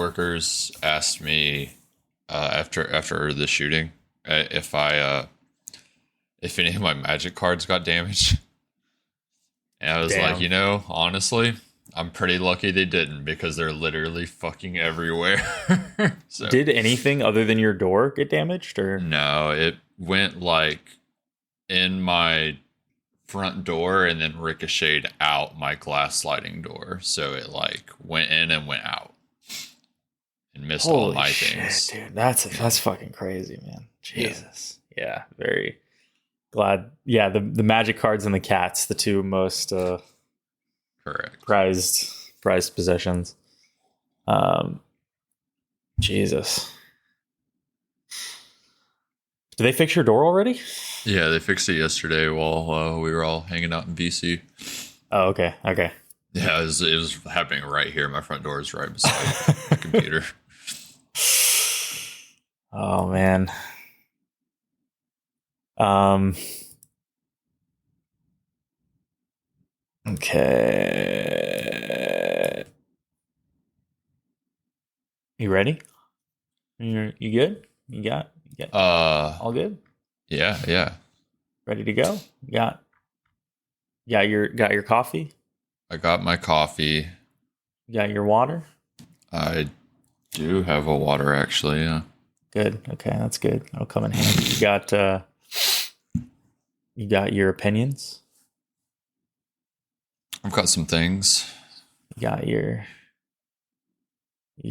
coworkers asked me after the shooting if any of my magic cards got damaged, and I was like, Damn. honestly, I'm pretty lucky they didn't because they're literally fucking everywhere. So Did anything other than your door get damaged, or? no, it went like in my front door and then ricocheted out my glass sliding door. So it like went in and went out and missed all Holy my shit, things. dude. That's fucking crazy, man. Jesus. Yeah, very glad. Yeah, the magic cards and the cats, the two most Correct. prized possessions. Jesus. Did they fix your door already? Yeah, they fixed it yesterday while we were all hanging out in BC. Oh, okay. Okay. Yeah, it was happening right here. My front door is right beside the computer. Oh man. Okay. You ready? You good? You got all good? Yeah. Ready to go? Got your coffee? I got my coffee. You got your water? I do have a water actually, yeah. Good. Okay, that's good. That'll come in handy. You got your opinions? I've got some things. You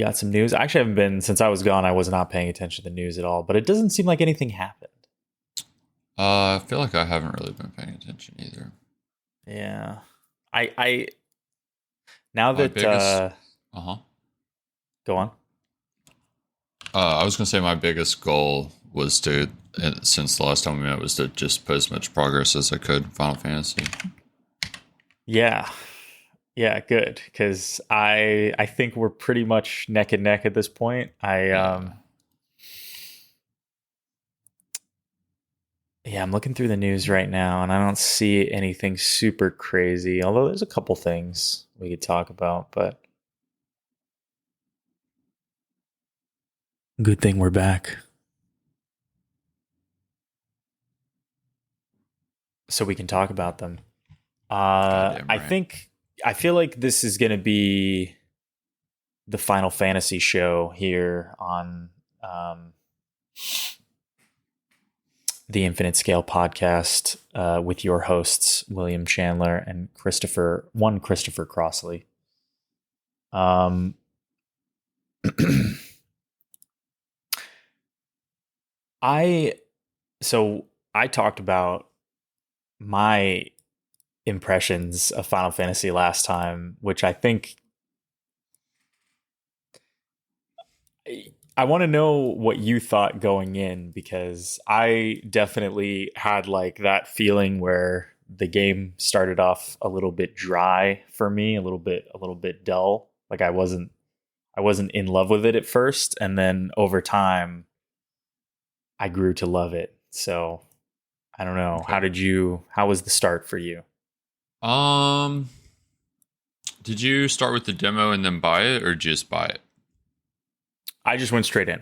got some news? I actually haven't been since I was gone. I was not paying attention to the news at all, but it doesn't seem like anything happened. I feel like I haven't really been paying attention either. Yeah. I now My that biggest- go on. I was gonna say my biggest goal was since the last time we met, was to just put as much progress as I could in Final Fantasy. Yeah. Yeah, good. Because I think we're pretty much neck and neck at this point. I'm looking through the news right now and I don't see anything super crazy. Although there's a couple things we could talk about, but good thing we're back. So we can talk about them. Goddamn right. I feel like this is going to be the Final Fantasy show here on the Infinite Scale podcast with your hosts, William Chandler and Christopher Crossley. I talked about my impressions of Final Fantasy last time, which I think I want to know what you thought going in, because I definitely had like that feeling where the game started off a little bit dry for me, a little bit dull. Like I wasn't in love with it at first, and then over time I grew to love it. So I don't know. Okay. How was the start for you? Did you start with the demo and then buy it, or just buy it? I just went straight in.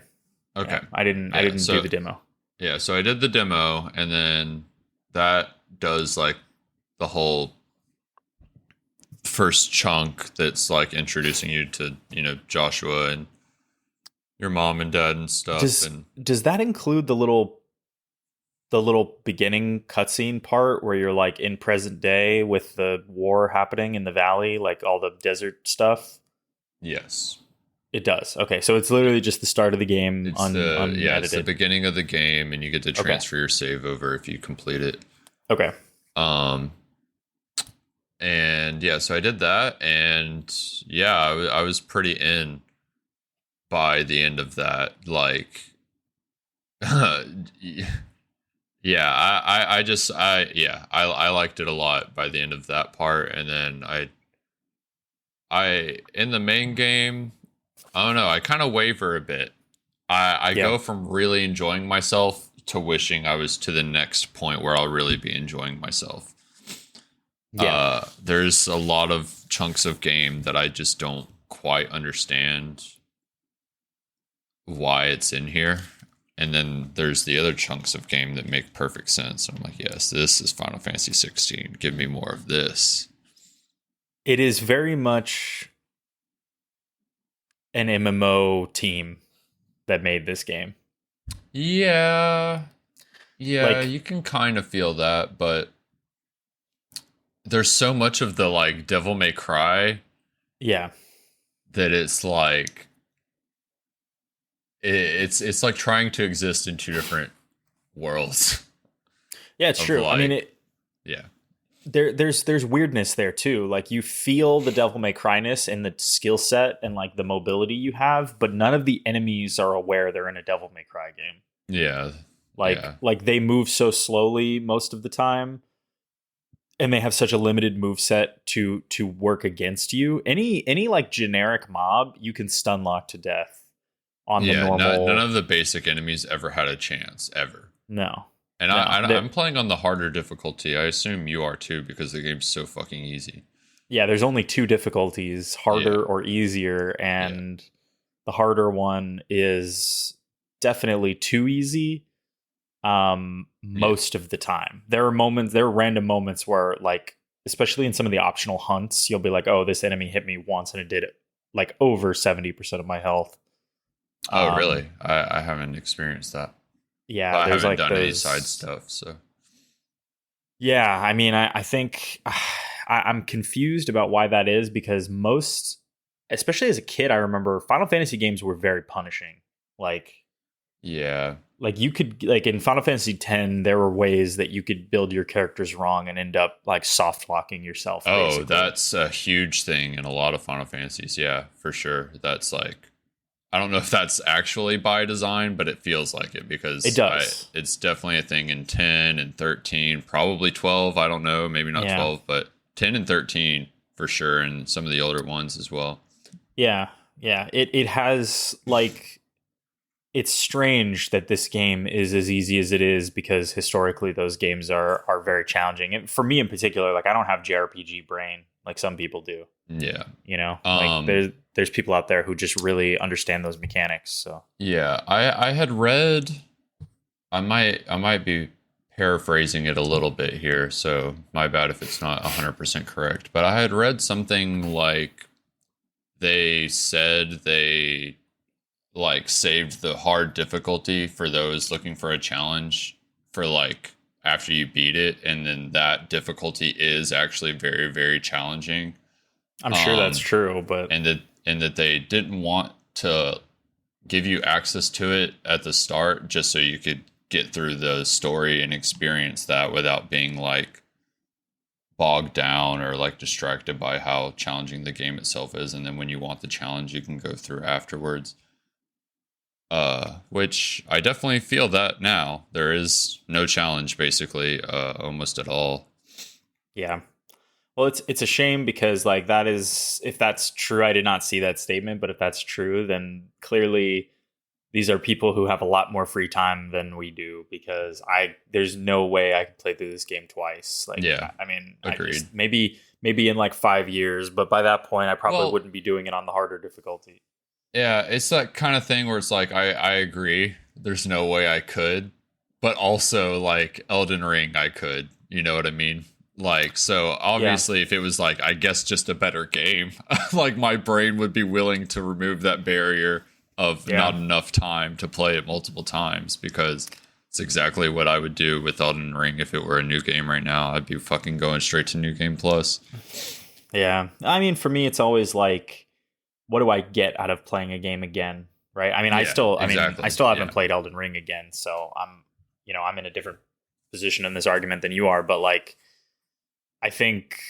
Okay. Yeah, I didn't do the demo. Yeah, so I did the demo, and then that does like the whole first chunk that's like introducing you to, Joshua and your mom and dad and stuff. Does that include the little beginning cutscene part where you're like in present day with the war happening in the valley, like all the desert stuff? Yes. It does. Okay, so it's literally just the start of the game, unedited. It's the beginning of the game, and you get to transfer your save over if you complete it. Okay. And yeah, so I did that, and yeah, I was pretty in by the end of that. Like, yeah, I liked it a lot by the end of that part, and then I in the main game, I don't know, I kind of waver a bit. I go from really enjoying myself to wishing I was to the next point where I'll really be enjoying myself. Yeah. There's a lot of chunks of game that I just don't quite understand why it's in here. And then there's the other chunks of game that make perfect sense. I'm like, yes, this is Final Fantasy 16. Give me more of this. It is very much an MMO team that made this game. Yeah. Yeah, like, you can kind of feel that, but there's so much of the like Devil May Cry. Yeah. That it's like it's like trying to exist in two different worlds. Yeah, it's true. Like, I mean, there's weirdness there too. Like you feel the Devil May Cry-ness in the skill set and like the mobility you have, but none of the enemies are aware they're in a Devil May Cry game. Yeah. Like they move so slowly most of the time, and they have such a limited move set to work against you. Any like generic mob you can stun lock to death on the normal. None of the basic enemies ever had a chance ever. No. And I'm playing on the harder difficulty. I assume you are too, because the game's so fucking easy. Yeah, there's only two difficulties, harder or easier, and the harder one is definitely too easy. Most of the time. There are random moments where, like, especially in some of the optional hunts, you'll be like, oh, this enemy hit me once and it did it like over 70% of my health. Oh, really? I haven't experienced that. Yeah, but I haven't done any side stuff, so. Yeah, I mean, I think I'm confused about why that is, because most, especially as a kid, I remember Final Fantasy games were very punishing. Like, yeah. Like you could, like in Final Fantasy X, there were ways that you could build your characters wrong and end up like soft locking yourself. Oh, basically. That's a huge thing in a lot of Final Fantasies. Yeah, for sure. That's like, I don't know if that's actually by design, but it feels like it, because it does. It's definitely a thing in 10 and 13, probably 12. I don't know, maybe not 12, but 10 and 13 for sure, and some of the older ones as well. Yeah, yeah. It has like. It's strange that this game is as easy as it is, because historically those games are very challenging. And for me in particular, like I don't have JRPG brain like some people do. Yeah. You know, like there's people out there who just really understand those mechanics. So yeah, I had read, I might be paraphrasing it a little bit here, so my bad if it's not 100% correct, but I had read something like they said they like saved the hard difficulty for those looking for a challenge for like after you beat it, and then that difficulty is actually very, very challenging. I'm sure that's true, but and that they didn't want to give you access to it at the start just so you could get through the story and experience that without being like bogged down or like distracted by how challenging the game itself is, and then when you want the challenge you can go through afterwards. Which I definitely feel that now. There is no challenge basically, almost at all. Yeah. Well, it's a shame, because like that is, if that's true, I did not see that statement, but if that's true, then clearly these are people who have a lot more free time than we do, because there's no way I could play through this game twice. Like, yeah, I mean, agreed. Maybe in like 5 years, but by that point I probably wouldn't be doing it on the harder difficulty. Yeah, it's that kind of thing where it's like, I agree. There's no way I could, but also like Elden Ring, I could, you know what I mean? Like, so obviously if it was like, I guess just a better game, like my brain would be willing to remove that barrier of not enough time to play it multiple times, because it's exactly what I would do with Elden Ring if it were a new game right now. I'd be fucking going straight to New Game Plus. Yeah. I mean, for me, it's always like, what do I get out of playing a game again? Right. I mean, I still haven't played Elden Ring again. So I'm in a different position in this argument than you are. But like, I think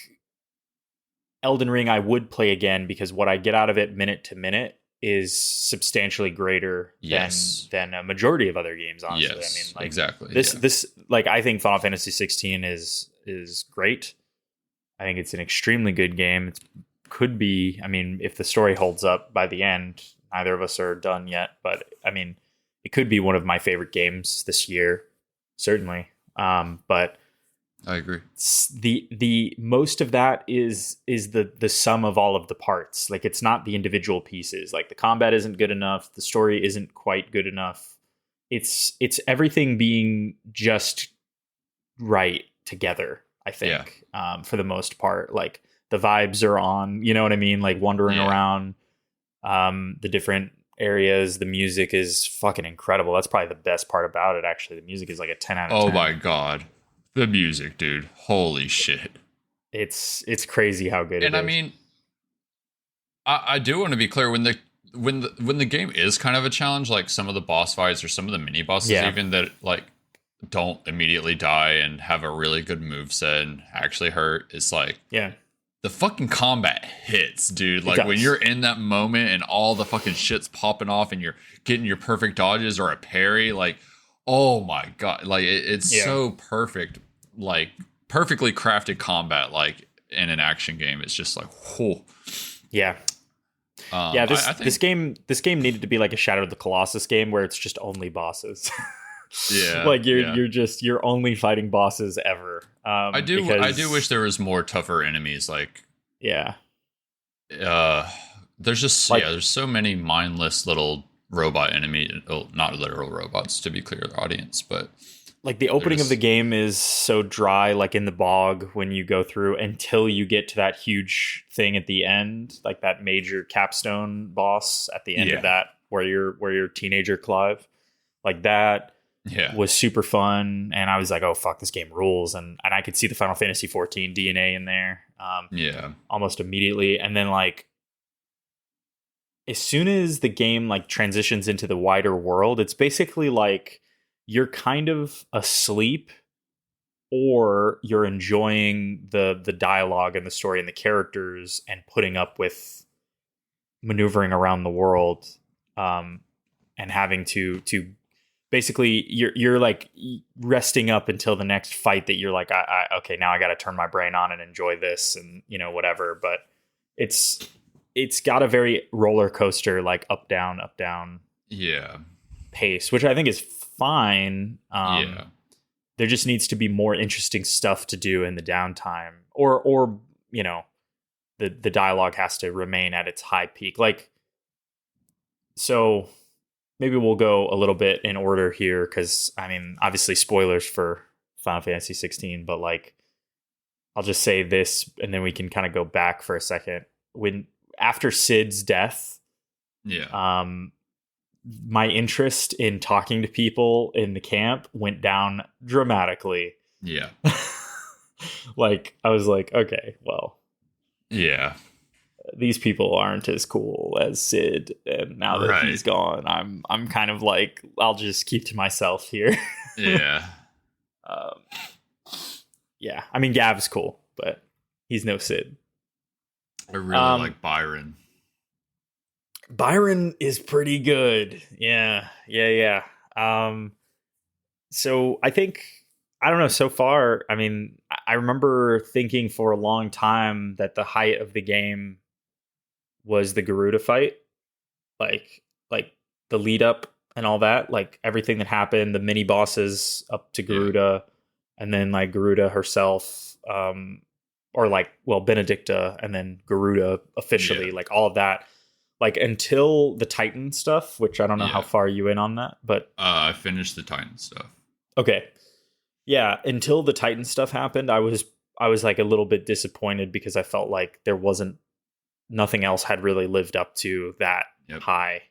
Elden Ring I would play again, because what I get out of it minute to minute is substantially greater than a majority of other games, honestly. Yes, I mean, like, exactly. This like, I think Final Fantasy 16 is great. I think it's an extremely good game. It could be, I mean, if the story holds up by the end, neither of us are done yet, but I mean, it could be one of my favorite games this year, certainly. But I agree. The most of that is the sum of all of the parts. Like, it's not the individual pieces. Like, the combat isn't good enough, the story isn't quite good enough. It's everything being just right together, I think. For the most part, like, the vibes are on, you know what I mean? Like, wandering around the different areas. The music is fucking incredible. That's probably the best part about it, actually. The music is like a 10 out of 10. Oh my god. The music, dude. Holy shit. It's crazy how good it is. And I mean, I do want to be clear, when the game is kind of a challenge, like some of the boss fights or some of the mini bosses even that like don't immediately die and have a really good moveset and actually hurt, it's like the fucking combat hits, dude. Like, when you're in that moment and all the fucking shit's popping off and you're getting your perfect dodges or a parry, like, oh my god, like it's so perfect, like perfectly crafted combat, like in an action game. It's just like, whoa. This game needed to be like a Shadow of the Colossus game where it's just only bosses. Like, you're only fighting bosses ever. I do wish there was more tougher enemies. Like, there's just like, there's so many mindless little robot enemy, not literal robots, to be clear to the audience, but like the opening of the game is so dry, like in the bog when you go through, until you get to that huge thing at the end, like that major capstone boss at the end of that, where you're teenager Clive, like that was super fun. And I was like, oh fuck, this game rules. And I could see the Final Fantasy 14 DNA in there almost immediately. And then, like, as soon as the game like transitions into the wider world, it's basically like you're kind of asleep, or you're enjoying the dialogue and the story and the characters and putting up with maneuvering around the world, and having to basically you're like resting up until the next fight that you're like, okay, now I got to turn my brain on and enjoy this, and whatever. But it's got a very roller coaster, like up down pace, which I think is fine. There just needs to be more interesting stuff to do in the downtime, or the dialogue has to remain at its high peak. Like, so maybe we'll go a little bit in order here, because I mean, obviously spoilers for Final Fantasy 16, but like, I'll just say this and then we can kind of go back for a second. After Cid's death, my interest in talking to people in the camp went down dramatically. Like, I was like, okay, well, these people aren't as cool as Cid, and now that he's gone, I'm kind of like, I'll just keep to myself here. I mean, Gav's cool, but he's no Cid. I really like Byron. Byron is pretty good. Yeah. So I think, I don't know, so far, I mean, I remember thinking for a long time that the height of the game was the Garuda fight. Like the lead up and all that, like everything that happened, the mini bosses up to Garuda, and then like Garuda herself, or like, well, Benedicta, and then Garuda officially, like all of that. Like, until the Titan stuff, which I don't know how far you in on that, but I finished the Titan stuff. Okay. Yeah, until the Titan stuff happened, I was like a little bit disappointed, because I felt like nothing else had really lived up to that high.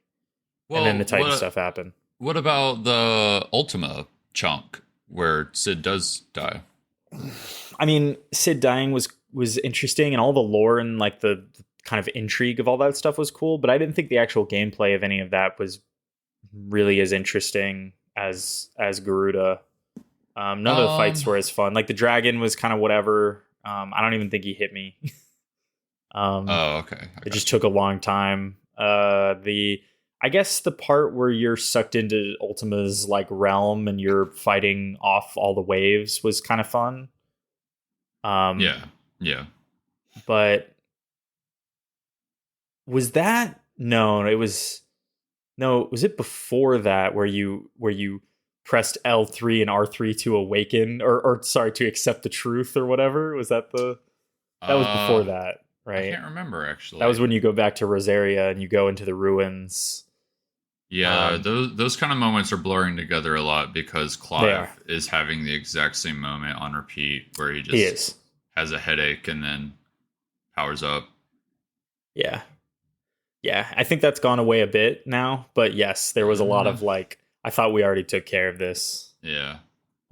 Well, and then the Titan stuff happened. What about the Ultima chunk where Cid does die? I mean, Cid dying was interesting, and all the lore and like the kind of intrigue of all that stuff was cool, but I didn't think the actual gameplay of any of that was really as interesting as Garuda. None of the fights were as fun. Like, the dragon was kind of whatever. I don't even think he hit me. Okay. It just took a long time. I guess the part where you're sucked into Ultima's like realm and you're fighting off all the waves was kind of fun. But was that was it before that where you pressed L3 and R3 to awaken, or sorry, to accept the truth or whatever. Was that that was before that, I right? can't remember actually. That was when you go back to Rosaria and you go into the ruins. Yeah, those kind of moments are blurring together a lot because Clive is having the exact same moment on repeat where he just has a headache and then powers up. Yeah. Yeah, I think that's gone away a bit now, but yes, there was a lot of like, I thought we already took care of this. Yeah.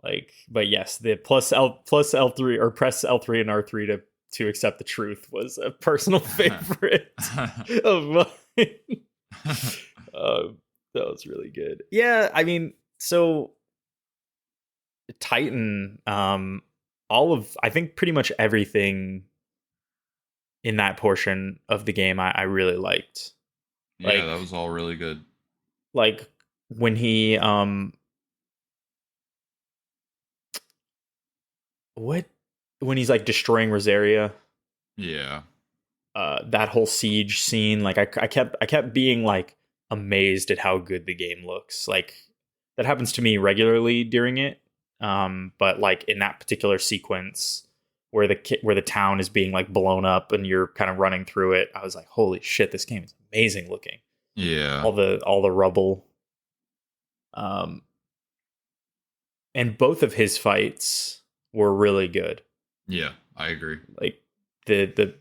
Like, but yes, the plus L3 or press L3 and R3 to accept the truth was a personal favorite of mine. That was really good. Yeah, I mean, so Titan, I think pretty much everything in that portion of the game I really liked. Yeah, that was all really good. Like when he when he's like destroying Rosaria. Yeah. That whole siege scene, like I kept being like amazed at how good the game looks. Like that happens to me regularly during it. But like in that particular sequence where the town is being like blown up and you're kind of running through it, I was like, holy shit, this game is amazing looking. Yeah. All the rubble. And both of his fights were really good. Yeah, I agree. Like the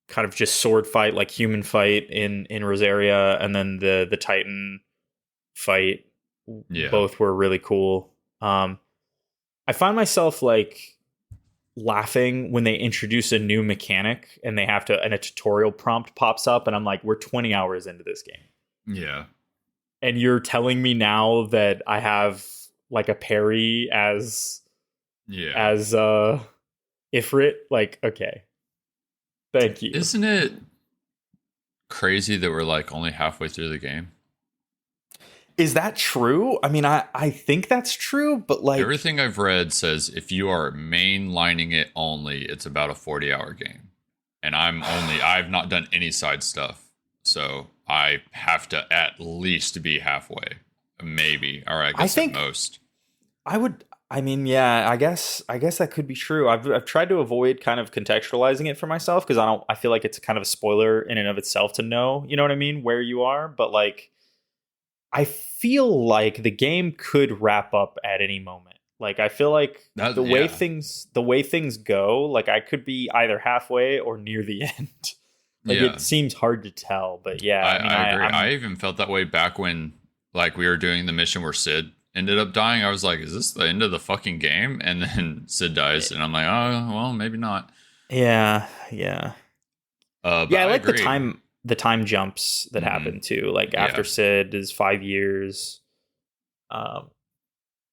kind of just sword fight, like human fight in Rosaria, and then the Titan fight. Yeah. Both were really cool. I find myself like laughing when they introduce a new mechanic and they have to, and a tutorial prompt pops up, and I'm like, we're 20 hours into this game. Yeah. And you're telling me now that I have like a parry as Ifrit? Like, okay. Thank you. Isn't it crazy that we're like only halfway through the game? Is that true? I mean, I think that's true, but like everything I've read says if you are mainlining it only, it's about a 40-hour game. And I've not done any side stuff. So I have to at least be halfway. Maybe. Or I guess at most. I guess that could be true. I've tried to avoid kind of contextualizing it for myself because I feel like it's kind of a spoiler in and of itself to know, you know what I mean, where you are, but like I feel like the game could wrap up at any moment. Like I feel like the way things go, like I could be either halfway or near the end. Like it seems hard to tell, but yeah. I agree. I even felt that way back when like we were doing the mission where Sid ended up dying. I was like, is this the end of the fucking game? And then Sid dies and I'm like, oh well, maybe not. Yeah. But I like the time jumps that happen too. Like after Sid is 5 years,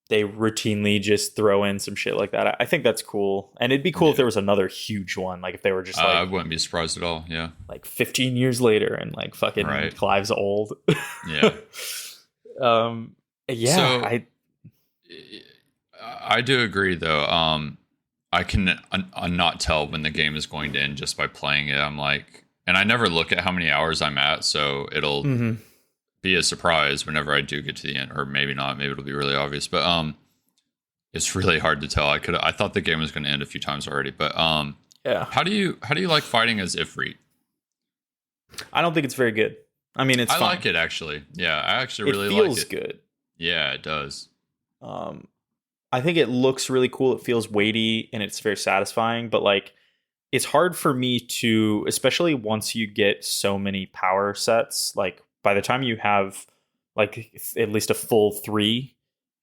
they routinely just throw in some shit like that. I think that's cool. And it'd be cool if there was another huge one. Like if they were just like, I wouldn't be surprised at all. Yeah. Like 15 years later and like fucking Clive's old. Yeah. So, I do agree though. I can not tell when the game is going to end just by playing it. I'm like, and I never look at how many hours I'm at, so it'll be a surprise whenever I do get to the end, or maybe not. Maybe it'll be really obvious, but it's really hard to tell. I thought the game was going to end a few times already, but how do you like fighting as Ifrit? I don't think it's very good. I mean, I like it actually. Yeah, I actually really like it. It feels good. Yeah, it does. I think it looks really cool. It feels weighty and it's very satisfying, but like it's hard for me to, especially once you get so many power sets, like by the time you have like at least a full 3,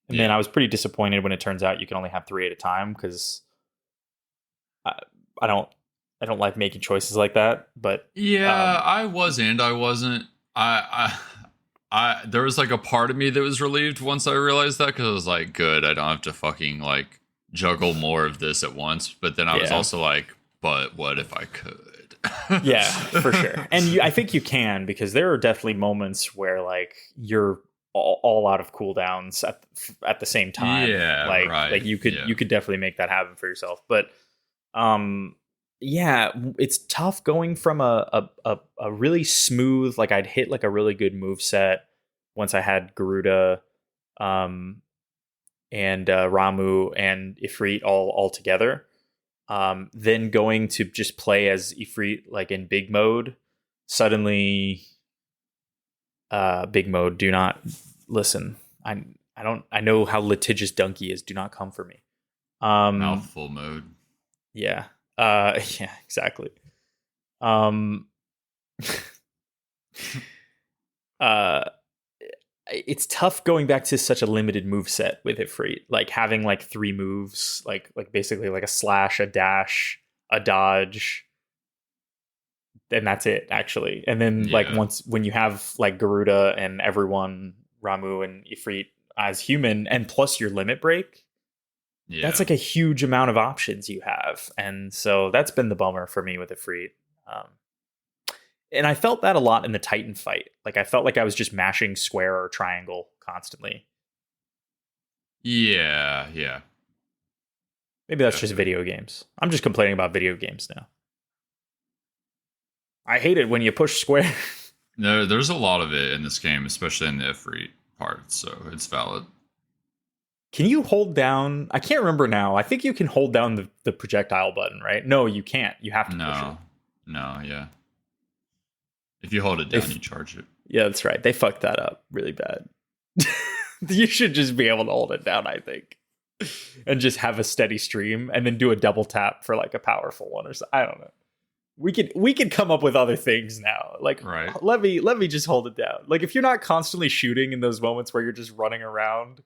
and then I was pretty disappointed when it turns out you can only have 3 at a time because I don't like making choices like that. But I was and I wasn't. I there was like a part of me that was relieved once I realized that because I was like, good, I don't have to fucking like juggle more of this at once. But then I was also like, but what if I could? Yeah, for sure. And I think you can, because there are definitely moments where like you're all out of cooldowns at the same time. Yeah, like you could definitely make that happen for yourself. But it's tough going from a really smooth, like I'd hit like a really good move set once I had Garuda, um, and Ramu and Ifrit all together. Then going to just play as Ifrit like in big mode. Suddenly, big mode. Do not listen. I know how litigious Donkey is. Do not come for me. Mouthful mode. Yeah. Yeah. Exactly. Uh, it's tough going back to such a limited move set with Ifrit. Like having like 3 moves, like basically like a slash, a dash, a dodge, and that's it actually. And then like when you have like Garuda and everyone, Ramu and Ifrit as human, and plus your limit break, that's like a huge amount of options you have. And so that's been the bummer for me with Ifrit. And I felt that a lot in the Titan fight. Like I felt like I was just mashing square or triangle constantly. Yeah. Maybe that's just video games. I'm just complaining about video games now. I hate it when you push square. No, there's a lot of it in this game, especially in the Ifrit part, so it's valid. Can you hold down? I can't remember now. I think you can hold down the projectile button, right? No, you can't. You have to push it. No, yeah. If you hold it down, you charge it. Yeah, that's right. They fucked that up really bad. You should just be able to hold it down, I think. And just have a steady stream and then do a double tap for like a powerful one or something. I don't know. We could come up with other things now. Like, right. let me just hold it down. Like, if you're not constantly shooting in those moments where you're just running around,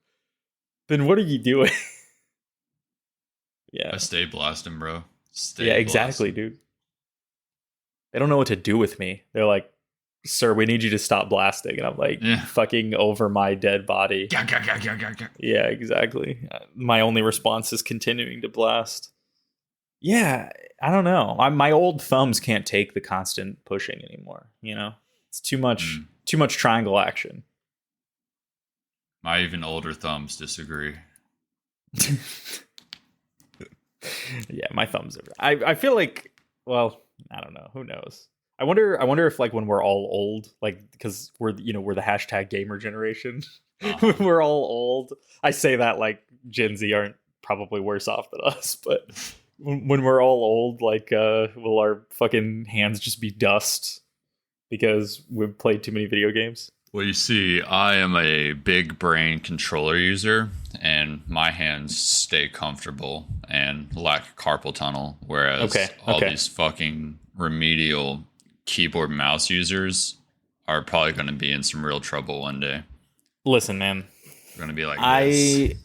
then what are you doing? Yeah. I stay blasting, bro. Yeah, exactly, dude. They don't know what to do with me. They're like, sir, we need you to stop blasting. And I'm like, fucking over my dead body. Yeah, exactly. My only response is continuing to blast. Yeah, I don't know. My old thumbs can't take the constant pushing anymore. You know, it's too much triangle action. My even older thumbs disagree. Yeah, my thumbs are. I feel like, well, I don't know. Who knows? I wonder if like when we're all old, like because we're the hashtag gamer generation. When we're all old, I say that like Gen Z aren't probably worse off than us, but when we're all old, like will our fucking hands just be dust because we've played too many video games? Well, you see, I am a big brain controller user, and my hands stay comfortable and lack carpal tunnel, whereas all these fucking remedial keyboard mouse users are probably going to be in some real trouble one day. Listen, man. They're going to be like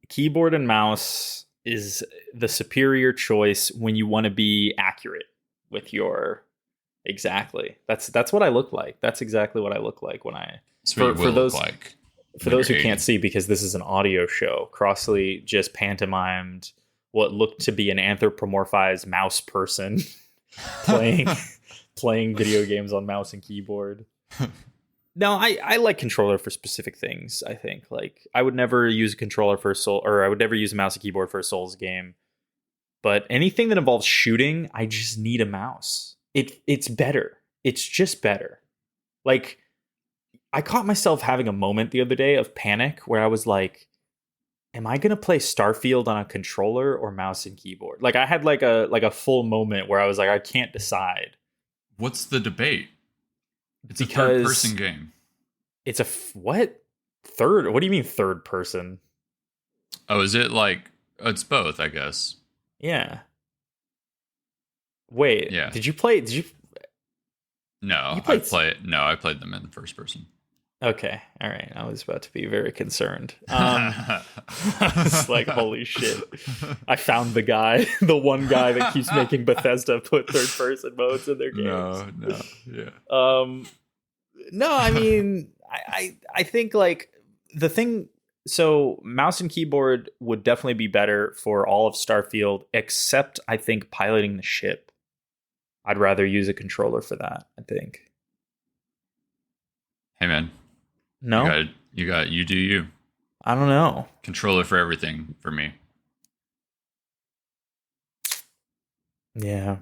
keyboard and mouse is the superior choice when you want to be accurate with your... Exactly. That's what I look like. That's exactly what I look like when I... For those who can't see, because this is an audio show, Crossley just pantomimed what looked to be an anthropomorphized mouse person playing video games on mouse and keyboard. No, I like controller for specific things. I think like I would never use a controller for I would never use a mouse and keyboard for a Souls game. But anything that involves shooting, I just need a mouse. It's better. It's just better. Like I caught myself having a moment the other day of panic where I was like, am I going to play Starfield on a controller or mouse and keyboard? Like I had like a full moment where I was like, I can't decide. What's the debate? It's a third person game. It's a what? Third? What do you mean third person? Oh, is it like it's both, I guess. Yeah. Wait, yeah. Did you play? No, I played them in first person. Okay, all right. I was about to be very concerned. I was like, holy shit. I found the guy, the one guy that keeps making Bethesda put third person modes in their games. No, yeah. No, I mean, I think like the thing... So mouse and keyboard would definitely be better for all of Starfield, except I think piloting the ship. I'd rather use a controller for that, I think. Hey, man. No? You do you. I don't know. Controller for everything for me. Yeah.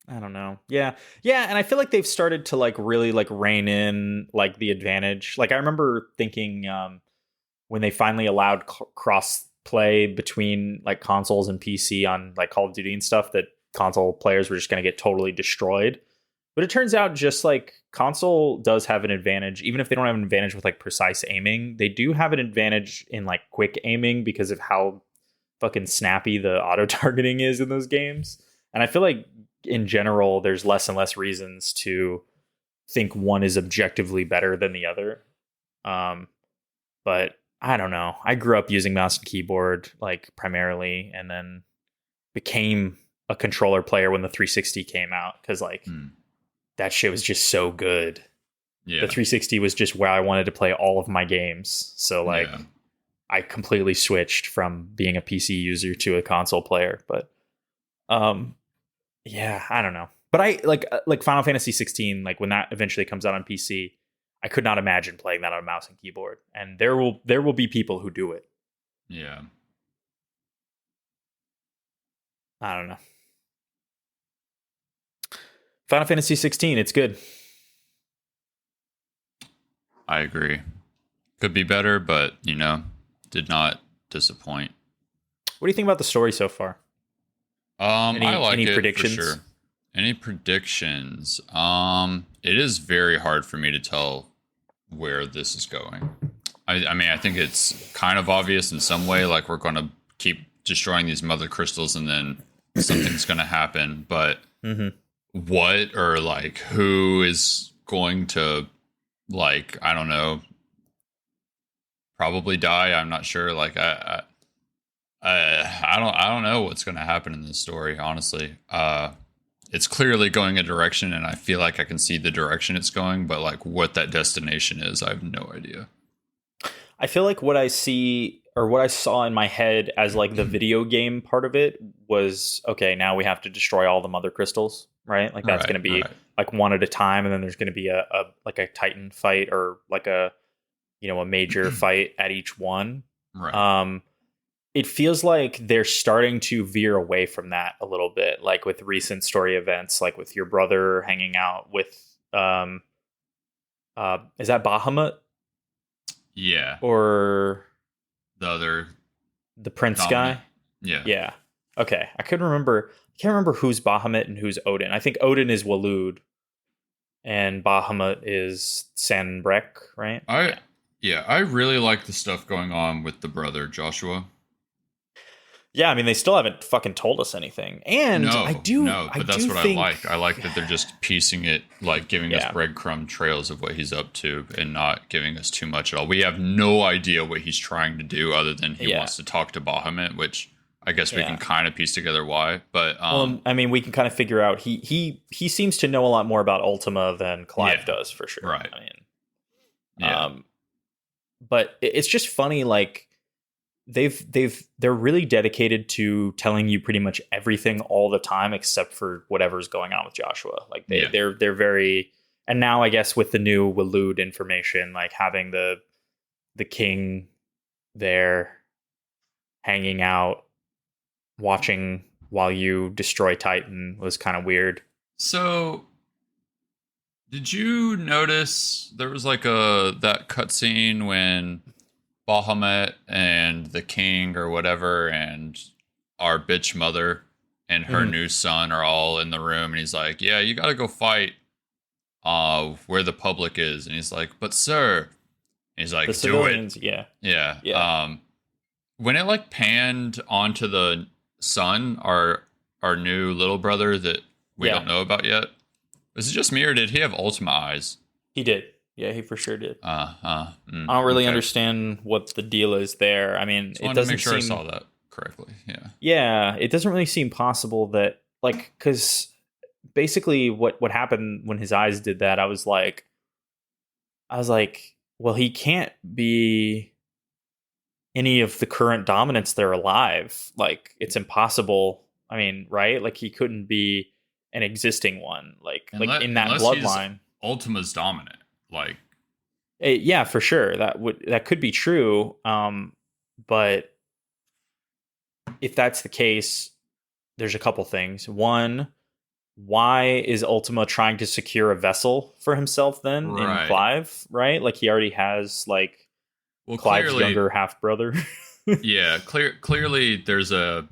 I don't know. Yeah. Yeah, and I feel like they've started to like really like rein in like the advantage. Like I remember thinking when they finally allowed cross play between like consoles and PC on like Call of Duty and stuff, that console players were just going to get totally destroyed. But it turns out just like console does have an advantage, even if they don't have an advantage with like precise aiming, they do have an advantage in like quick aiming because of how fucking snappy the auto targeting is in those games. And I feel like in general, there's less and less reasons to think one is objectively better than the other. But I don't know. I grew up using mouse and keyboard like primarily, and then became a controller player when the 360 came out because like that shit was just so good. Yeah. The 360 was just where I wanted to play all of my games. So like I completely switched from being a PC user to a console player. But yeah, I don't know. But I like Final Fantasy 16, like when that eventually comes out on PC, I could not imagine playing that on a mouse and keyboard. And there will be people who do it. Yeah. I don't know. Final Fantasy 16, it's good. I agree. Could be better, but, you know, did not disappoint. What do you think about the story so far? I like any it predictions? for sure. Any predictions? It is very hard for me to tell where this is going. I mean, I think it's kind of obvious in some way, like we're going to keep destroying these mother crystals and then something's going to happen, but what or like who is going to, like, I don't know, probably die? I'm not sure. Like I don't know what's going to happen in this story, honestly. It's clearly going a direction, and I feel like I can see the direction it's going, but like what that destination is, I have no idea. I feel like what I see, or what I saw in my head as like the video game part of it was, okay, now we have to destroy all the mother crystals, right? Like that's going to be like one at a time, and then there's going to be a like a Titan fight, or like a, you know, a major fight at each one. Right. It feels like they're starting to veer away from that a little bit, like with recent story events, like with your brother hanging out with, is that Bahamut? Yeah. Or the prince dominant guy? Yeah. Yeah. Okay. I can't remember who's Bahamut and who's Odin. I think Odin is Waloed and Bahamut is Sanbrek, right? I really like the stuff going on with the brother Joshua. Yeah, I mean, they still haven't fucking told us anything. And but that's what I like. I like that they're just piecing it, like giving us breadcrumb trails of what he's up to and not giving us too much at all. We have no idea what he's trying to do other than he wants to talk to Bahamut, which I guess we can kind of piece together why. But I mean, we can kind of figure out he seems to know a lot more about Ultima than Clive does, for sure. Right. I mean, but it's just funny, like they're really dedicated to telling you pretty much everything all the time except for whatever's going on with Joshua. Like they're very, and now I guess with the new Waloed information, like having the king there hanging out watching while you destroy Titan was kind of weird. So did you notice there was like that cutscene when Bahamut and the king or whatever and our bitch mother and her new son are all in the room, and he's like, yeah, you gotta go fight where the public is, and he's like, but sir, and he's like, the do it. Yeah. When it like panned onto the son, our new little brother that we don't know about yet, was it just me or did he have Ultima eyes? He did. Yeah, he for sure did. I don't really understand what the deal is there. I mean, it doesn't make sure I saw that correctly. Yeah, it doesn't really seem possible that, like, because basically what happened when his eyes did that, I was like, well, he can't be any of the current dominants that are alive. Like, it's impossible. I mean, right? Like, he couldn't be an existing one. Like in that bloodline. Ultima's dominant. Like, yeah, for sure. That could be true. But if that's the case, there's a couple things. One, why is Ultima trying to secure a vessel for himself then in Clive, right? Like he already has like Well, Clive's clearly, younger half brother. yeah, clearly there's a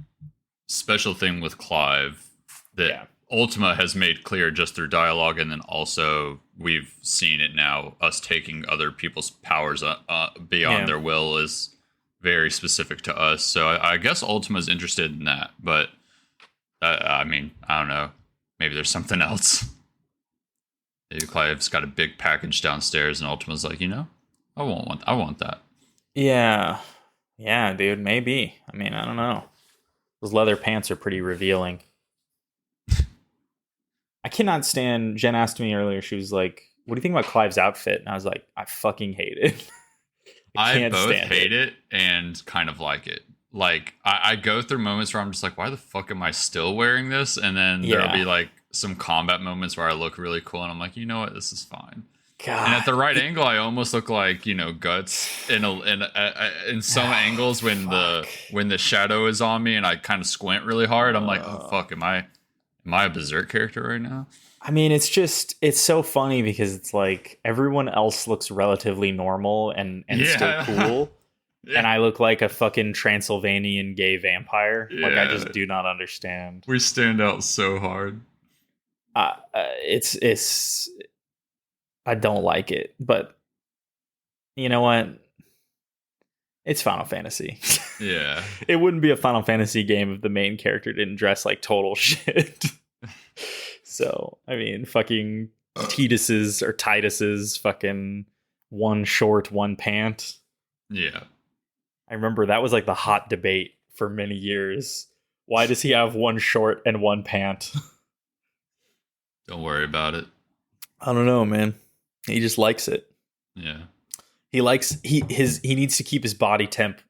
special thing with Clive that Yeah. Ultima has made clear just through dialogue, and then also we've seen it now. Us taking other people's powers beyond Yeah. their will is very specific to us. So I guess Ultima's interested in that, but I mean, I don't know. Maybe there's something else. Maybe Clive's got a big package downstairs, and Ultima's like, I want that. Yeah. Yeah, dude, maybe. I mean, I don't know. Those leather pants are pretty revealing. I cannot stand. Jen asked me earlier, she was like, what do you think about Clive's outfit? And I was like, I fucking hate it. I both hate it and kind of like it. Like, I go through moments where I'm just like, why the fuck am I still wearing this? And then there'll be like some combat moments where I look really cool and I'm like, you know what, this is fine. God. And at the right angle, I almost look like, Guts in some angles when the shadow is on me and I kind of squint really hard. I'm like, oh fuck, am I a berserk character right now? I mean, it's so funny because it's like everyone else looks relatively normal and still cool. Yeah. And I look like a fucking Transylvanian gay vampire. Yeah. Like, I just do not understand. We stand out so hard. It's I don't like it, but you know what? It's Final Fantasy. Yeah. It wouldn't be a Final Fantasy game if the main character didn't dress like total shit. So, I mean, fucking Tidus's fucking one short, one pant. Yeah. I remember that was like the hot debate for many years. Why does he have one short and one pant? Don't worry about it. I don't know, man. He just likes it. Yeah. He needs to keep his body temp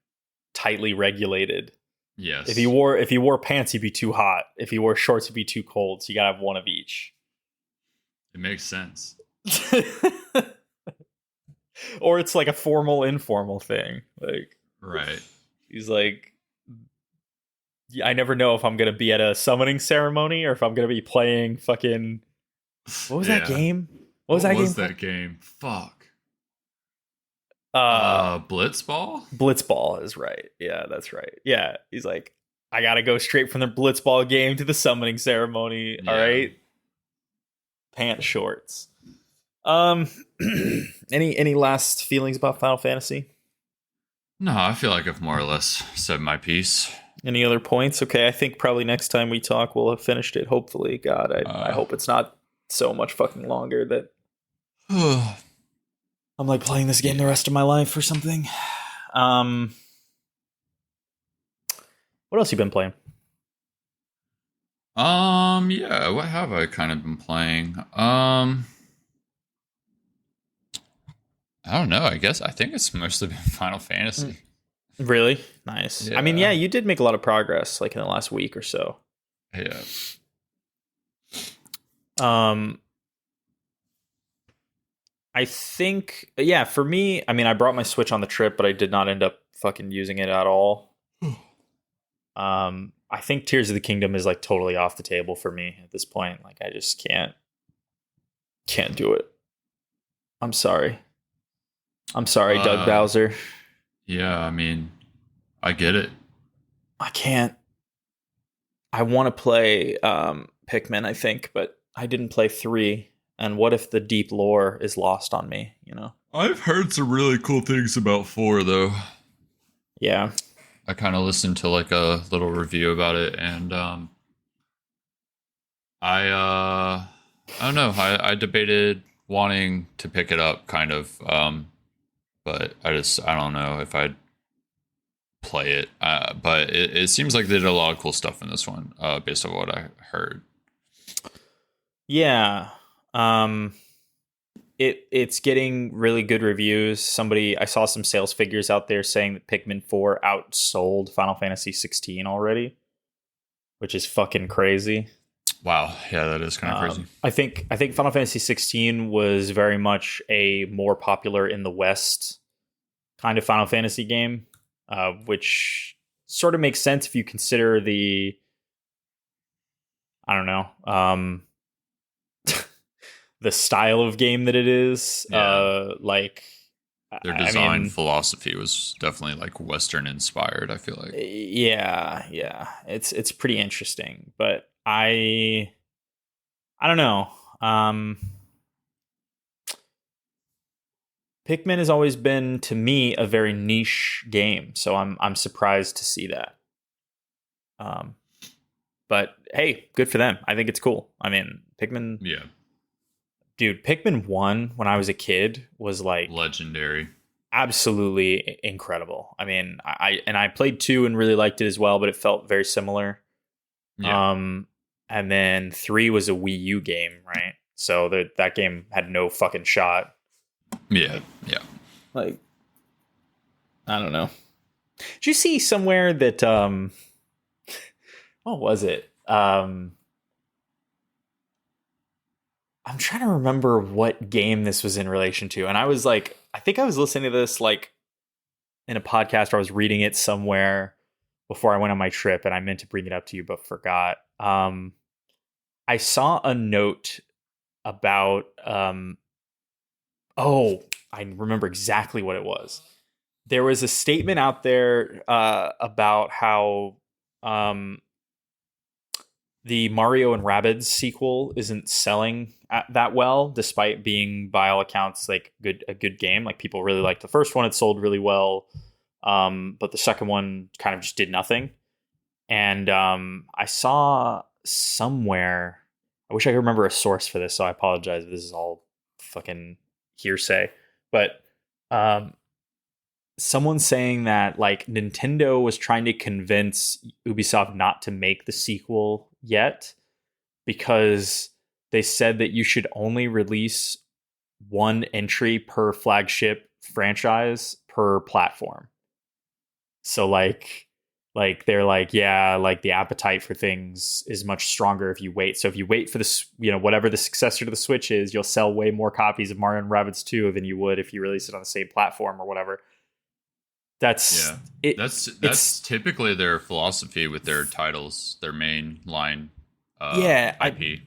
tightly regulated. Yes. If he wore pants, he'd be too hot. If he wore shorts, he'd be too cold. So you gotta have one of each. It makes sense. Or it's like a formal, informal thing. Like, right. He's like, I never know if I'm gonna be at a summoning ceremony or if I'm gonna be playing fucking. What was that game? What was that game? Fuck. Blitzball? Blitzball is right. Yeah, that's right. Yeah, he's like, I gotta go straight from the Blitzball game to the summoning ceremony. Yeah. All right. Pants shorts. Any last feelings about Final Fantasy? No, I feel like I've more or less said my piece. Any other points? Okay, I think probably next time we talk, we'll have finished it. Hopefully, God, I hope it's not so much fucking longer that I'm like playing this game the rest of my life or something. What else you been playing? Yeah, what have I kind of been playing? I don't know. I think it's mostly been Final Fantasy. Really? Nice. Yeah. I mean, yeah, you did make a lot of progress like in the last week or so. Yeah. I think, yeah, for me, I mean, I brought my Switch on the trip, but I did not end up fucking using it at all. I think Tears of the Kingdom is like totally off the table for me at this point. Like, I just can't do it. I'm sorry, Doug Bowser. Yeah, I mean, I get it. I can't. I want to play Pikmin, I think, but I didn't play 3. And what if the deep lore is lost on me, I've heard some really cool things about 4, though. Yeah. I kind of listened to like a little review about it, and I don't know. I debated wanting to pick it up, kind of, but I don't know if I'd play it. But it seems like they did a lot of cool stuff in this one, based on what I heard. Yeah. It's getting really good reviews. I saw some sales figures out there saying that Pikmin 4 outsold Final Fantasy 16 already, which is fucking crazy. Wow. Yeah, that is kind of crazy. I think Final Fantasy 16 was very much a more popular in the West kind of Final Fantasy game, which sort of makes sense if you consider the style of game that it is. Yeah. Like Their I design mean, philosophy was definitely like Western inspired, I feel like. yeah, it's pretty interesting, but I don't know. Um, Pikmin has always been to me a very niche game, so I'm surprised to see that. Um, but hey, good for them. I think it's cool. I mean, Pikmin, Yeah. dude, Pikmin 1 when I was a kid was like Legendary. absolutely incredible. I mean, I played 2 and really liked it as well, but it felt very similar. Yeah. Um, and then 3 was a Wii U game, right? So that game had no fucking shot. Yeah. Yeah. Like, I don't know. Did you see somewhere that what was it? I'm trying to remember what game this was in relation to. And I was like, I think I was listening to this like in a podcast or I was reading it somewhere before I went on my trip and I meant to bring it up to you but forgot. I saw a note about oh, I remember exactly what it was. There was a statement out there about how um the Mario and Rabbids sequel isn't selling that well, despite being by all accounts like a good game. Like people really liked the first one; it sold really well, but the second one kind of just did nothing. And I saw somewhere. I wish I could remember a source for this, so I apologize if this is all fucking hearsay. But um, someone saying that like Nintendo was trying to convince Ubisoft not to make the sequel yet because they said that you should only release one entry per flagship franchise per platform. So like they're like, yeah, like the appetite for things is much stronger if you wait. So if you wait for this, you know, whatever the successor to the Switch is, you'll sell way more copies of Mario and Rabbids 2 than you would if you release it on the same platform or whatever. That's Yeah. it. That's typically their philosophy with their titles, their main line Yeah, I IP.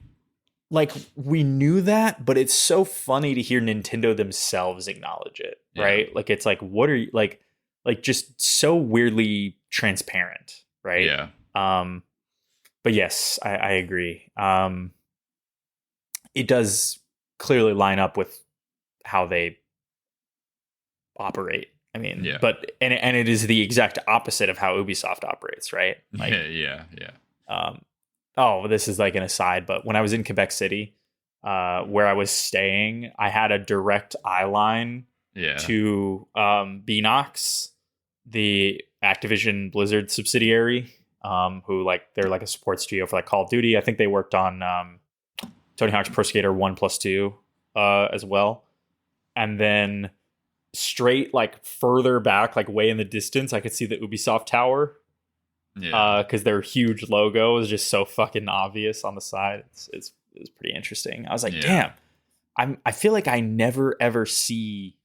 like we knew that, but it's so funny to hear Nintendo themselves acknowledge it, Yeah. right? Like it's like what are you like just so weirdly transparent, right? Yeah. Um but yes, I agree. It does clearly line up with how they operate. I mean, Yeah. but and it is the exact opposite of how Ubisoft operates, right? Like Yeah. Um, oh, this is like an aside, but when I was in Quebec City, where I was staying, I had a direct eye line Yeah. to Beanox, the Activision Blizzard subsidiary, who like they're like a support studio for like Call of Duty. I think they worked on Tony Hawk's Pro Skater 1+2 as well, and then straight like further back, like way in the distance, I could see the Ubisoft tower Yeah. because their huge logo is just so fucking obvious on the side. It's pretty interesting. I was like, Yeah. damn, I feel like I never ever see,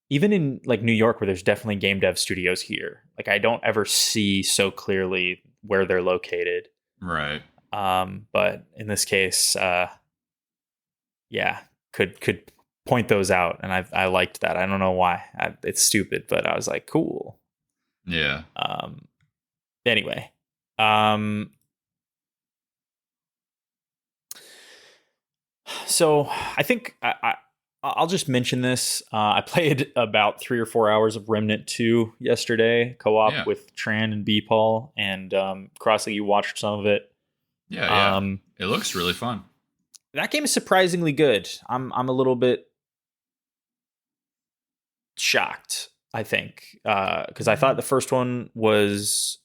even in like New York where there's definitely game dev studios here. Like I don't ever see so clearly where they're located. Right. But in this case, yeah, could point those out, and I liked that. I don't know why. It's stupid, but I was like, cool. Yeah. Anyway, so I think I'll just mention this. I played about 3 or 4 hours of Remnant 2 yesterday, co-op Yeah. with Tran and B Paul, and Crossly, you watched some of it. Yeah. It looks really fun. That game is surprisingly good. I'm a little bit shocked, I think, because I thought the first one was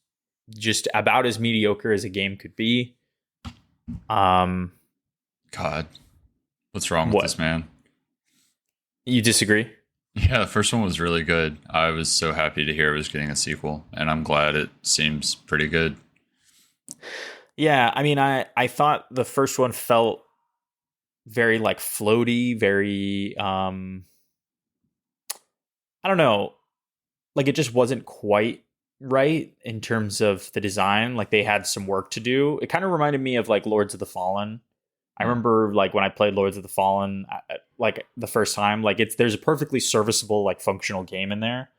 just about as mediocre as a game could be. God. What's wrong with What? this man? You disagree? Yeah, the first one was really good. I was so happy to hear it was getting a sequel, and I'm glad it seems pretty good. Yeah, I mean, I thought the first one felt very like floaty, very I don't know, like it just wasn't quite right in terms of the design. Like they had some work to do. It kind of reminded me of like Lords of the Fallen, I remember like when I played Lords of the Fallen, like the first time, like there's a perfectly serviceable like functional game in there,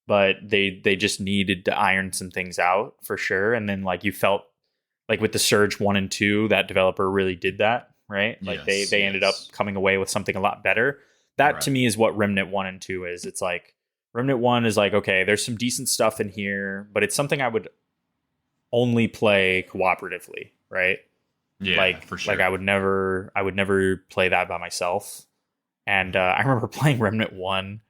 but they just needed to iron some things out for sure. And then like you felt like with the Surge 1 and 2, that developer really did that, right? Like they ended up coming away with something a lot better. That to me is what Remnant 1 and 2 is. It's like Remnant 1 is like, okay, there's some decent stuff in here, but it's something I would only play cooperatively, right? Yeah, like for sure. Like I would never play that by myself. And I remember playing Remnant 1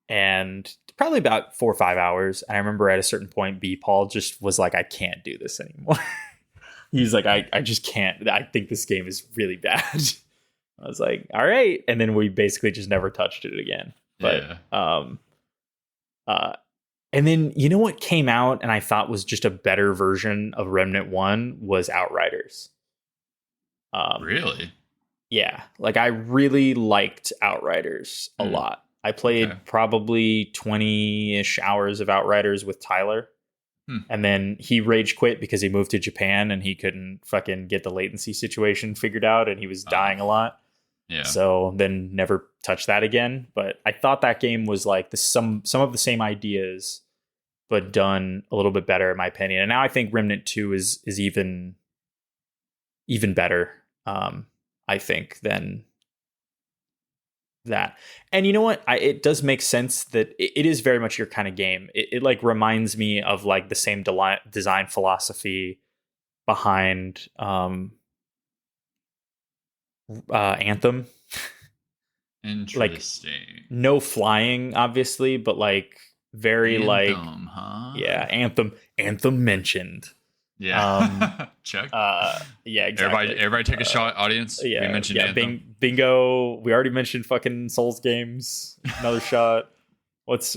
and probably about 4 or 5 hours. And I remember at a certain point, B Paul just was like, I can't do this anymore. He's like, I just can't. I think this game is really bad. I was like, all right. And then we basically just never touched it again. But and then you know what came out and I thought was just a better version of Remnant 1 was Outriders. Really? Yeah. Like I really liked Outriders a lot. I played probably 20-ish hours of Outriders with Tyler. And then he rage quit because he moved to Japan and he couldn't fucking get the latency situation figured out and he was dying a lot. Yeah. So then never touched that again. But I thought that game was like some of the same ideas, but done a little bit better in my opinion. And now I think Remnant 2 is even better. I think than that. And you know what? It does make sense that it is very much your kind of game. It like reminds me of like the same design philosophy behind Anthem. Interesting. Like, no flying, obviously, but like very Anthem, like huh? Yeah, Anthem mentioned. Yeah. Check. Yeah, exactly. Everybody take a shot, audience. Yeah, we mentioned Anthem. Bingo. We already mentioned fucking Souls games. Another shot. What?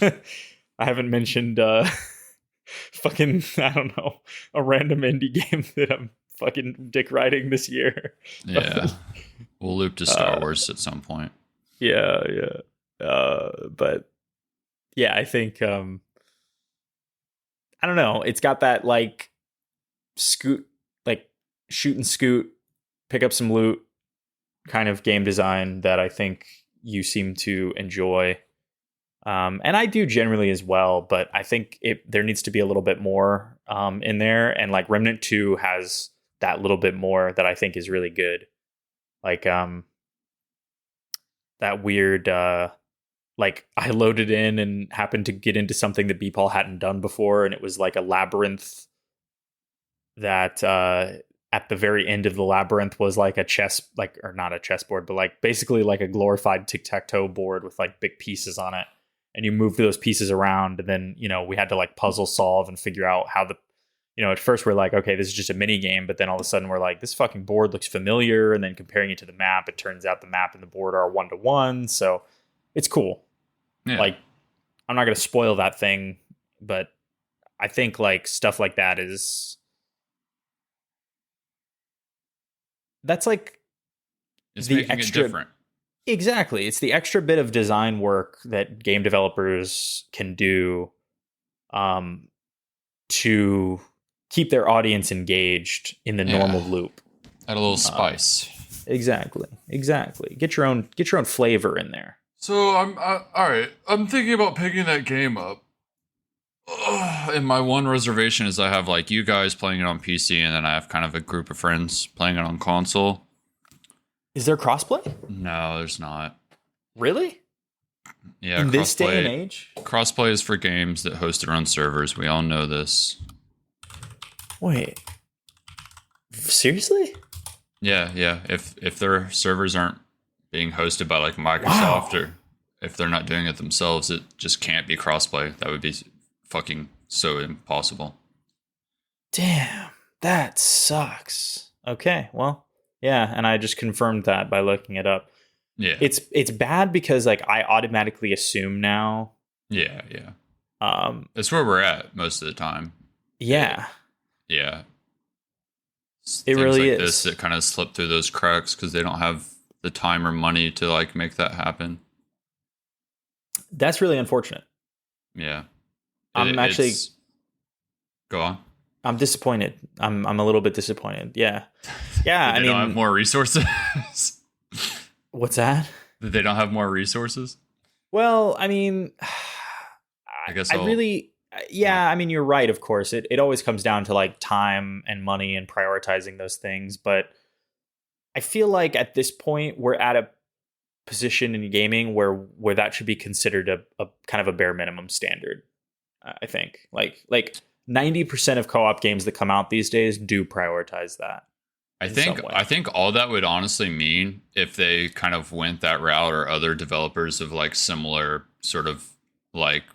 I haven't mentioned fucking, I don't know, a random indie game that I'm fucking dick riding this year. Yeah. We'll loop to Star Wars at some point. Yeah. But yeah, I think I don't know. It's got that like shoot and scoot, pick up some loot kind of game design that I think you seem to enjoy. And I do generally as well, but I think there needs to be a little bit more in there. And like Remnant 2 has that little bit more that I think is really good. Like that weird like I loaded in and happened to get into something that B-Paul hadn't done before, and it was like a labyrinth that at the very end of the labyrinth was like a chess, like, or not a chessboard, but like basically like a glorified tic-tac-toe board with like big pieces on it. And you move those pieces around, and then, you know, we had to like puzzle solve and figure out how at first we're like, okay, this is just a mini game, but then all of a sudden we're like, this fucking board looks familiar, and then comparing it to the map, it turns out the map and the board are 1-to-1, so it's cool. Yeah. Like, I'm not going to spoil that thing, but I think like stuff like that that's like it's the extra, it different. Exactly. It's the extra bit of design work that game developers can do to keep their audience engaged in the normal loop. Add a little spice. Exactly. Get your own flavor in there. So I'm all right. I'm thinking about picking that game up. And my one reservation is I have like you guys playing it on PC, and then I have kind of a group of friends playing it on console. Is there crossplay? No, there's not. Really? Yeah. In this day and age? Crossplay is for games that host their own servers. We all know this. Wait. Seriously? Yeah. If their servers aren't being hosted by like Microsoft, or if they're not doing it themselves, it just can't be crossplay. That would be fucking so impossible. Damn, that sucks. Okay, well, yeah, and I just confirmed that by looking it up. Yeah. It's bad because like I automatically assume now. Yeah. That's where we're at most of the time. Yeah. Yeah. It really is. This that kind of slip through those cracks because they don't have the time or money to like make that happen. That's really unfortunate. Yeah. I'm actually go on. I'm disappointed. I'm a little bit disappointed. Yeah. Yeah, That they don't have more resources. What's that? That they don't have more resources. Well, I mean, I guess I really, yeah, I mean, you're right. Of course, it always comes down to like time and money and prioritizing those things. But I feel like at this point, we're at a position in gaming where that should be considered a kind of a bare minimum standard. I think like 90% of co-op games that come out these days do prioritize that. I think all that would honestly mean, if they kind of went that route, or other developers of like similar sort of like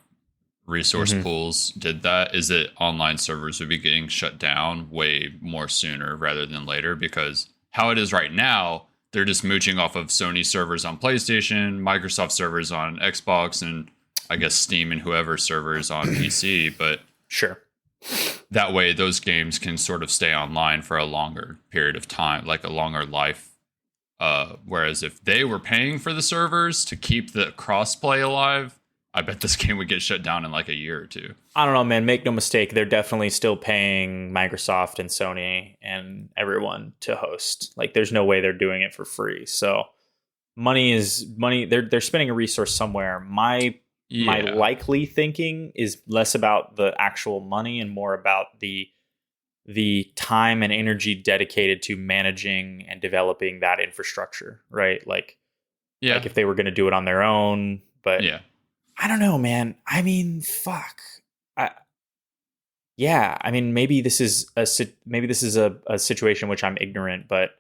resource pools did that, is that online servers would be getting shut down way more sooner rather than later. Because how it is right now, they're just mooching off of Sony servers on PlayStation, Microsoft servers on Xbox, and I guess Steam and whoever servers on PC. But sure, that way those games can sort of stay online for a longer period of time, like a longer life. Whereas if they were paying for the servers to keep the crossplay alive, I bet this game would get shut down in like a year or two. I don't know, man. Make no mistake, they're definitely still paying Microsoft and Sony and everyone to host. Like, there's no way they're doing it for free. So money is money. They're spending a resource somewhere. My likely thinking is less about the actual money and more about the time and energy dedicated to managing and developing that infrastructure, right? Like if they were going to do it on their own, but I don't know, man. I mean, fuck. I mean, maybe this is a situation in which I'm ignorant, but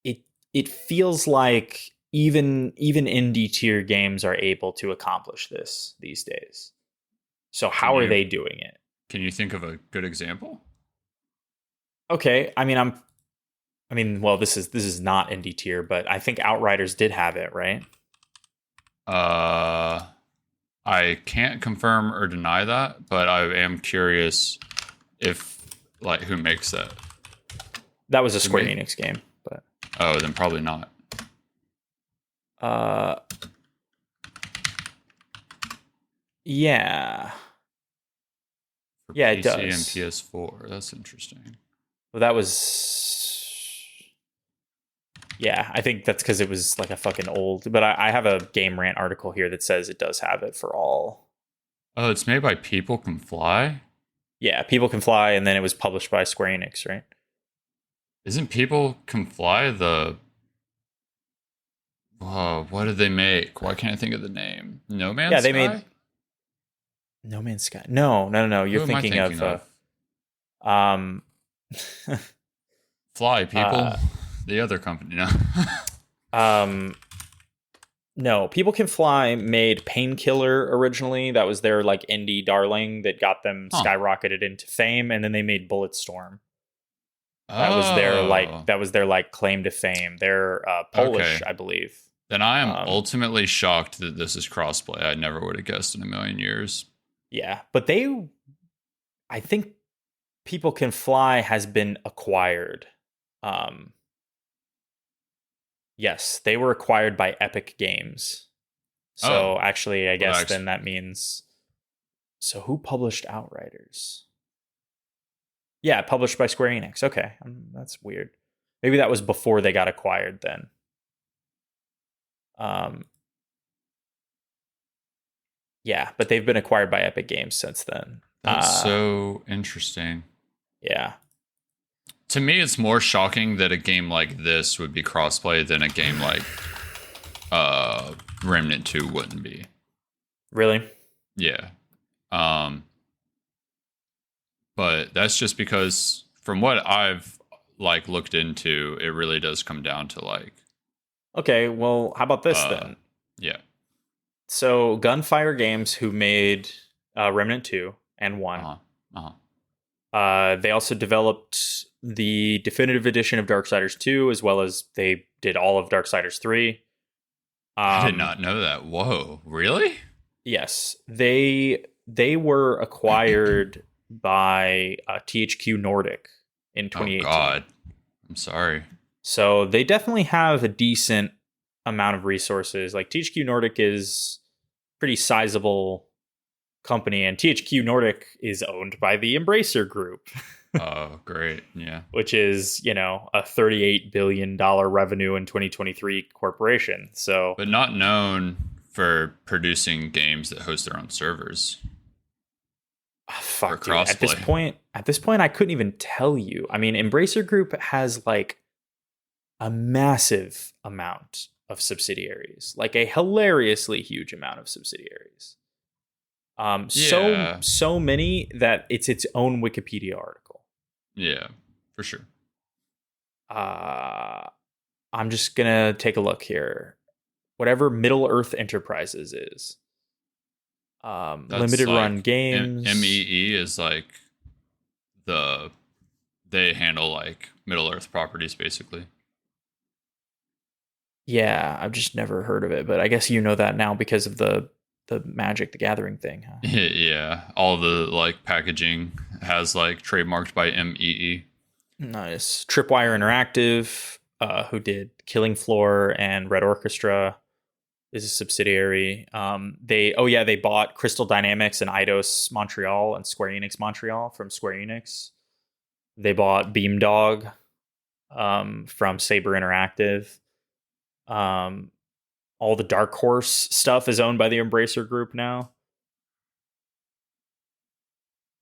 it feels like even indie tier games are able to accomplish this these days. So how are they doing it? Can you think of a good example? Okay, I mean, well, this is not indie tier, but I think Outriders did have it, right? I can't confirm or deny that, but I am curious if, like, who makes that. That was a Square Enix game, but then probably not. Yeah. For yeah, PC it does. And PS4. That's interesting. Well, that was... Yeah, I think that's because it was like a fucking old... But I have a Game Rant article here that says it does have it for all. Oh, it's made by People Can Fly? Yeah, People Can Fly, and then it was published by Square Enix, right? Isn't People Can Fly the... Whoa, what did they make? Why can't I think of the name? No Man's Sky? Yeah, they made... No Man's Sky. No. You're thinking of... Fly, People. The other company, no. No, People Can Fly made Painkiller originally. That was their like indie darling that got them skyrocketed into fame, and then they made Bulletstorm. That was their claim to fame. They're Polish, I believe. Then I am ultimately shocked that this is crossplay. I never would have guessed in a million years. Yeah, but I think People Can Fly has been acquired. Yes, they were acquired by Epic Games. So actually, I guess then that means... So who published Outriders? Yeah, published by Square Enix. Okay, that's weird. Maybe that was before they got acquired then. Yeah, but they've been acquired by Epic Games since then. That's so interesting. Yeah. To me, it's more shocking that a game like this would be crossplay than a game like Remnant 2 wouldn't be. Really? Yeah. But that's just because from what I've like looked into, it really does come down to like... Okay, well, how about this then? Yeah. So Gunfire Games, who made Remnant 2 and 1, they also developed the definitive edition of Darksiders 2, as well as they did all of Darksiders 3. I did not know that. Whoa, really? Yes. They were acquired by THQ Nordic in 2018. Oh, God. I'm sorry. So they definitely have a decent amount of resources. Like THQ Nordic is pretty sizable company, and THQ Nordic is owned by the Embracer Group. Oh, great. Yeah. Which is, a $38 billion revenue in 2023 corporation. So, but not known for producing games that host their own servers. Fuck, dude. At this point, I couldn't even tell you. I mean, Embracer Group has like a massive amount of subsidiaries, like a hilariously huge amount of subsidiaries. So many that it's its own Wikipedia article. Yeah, for sure. I'm just gonna take a look here. Whatever Middle Earth Enterprises is. Limited run games. MEE is like they handle like Middle Earth properties basically. Yeah, I've just never heard of it, but I guess you know that now because of the Magic the Gathering thing, huh? Yeah, all the like packaging has like trademarked by MEE. Nice. Tripwire Interactive, who did Killing Floor and Red Orchestra, is a subsidiary. They bought Crystal Dynamics and Eidos Montreal and Square Enix Montreal from Square Enix. They bought Beamdog from Saber Interactive. All the Dark Horse stuff is owned by the Embracer Group now.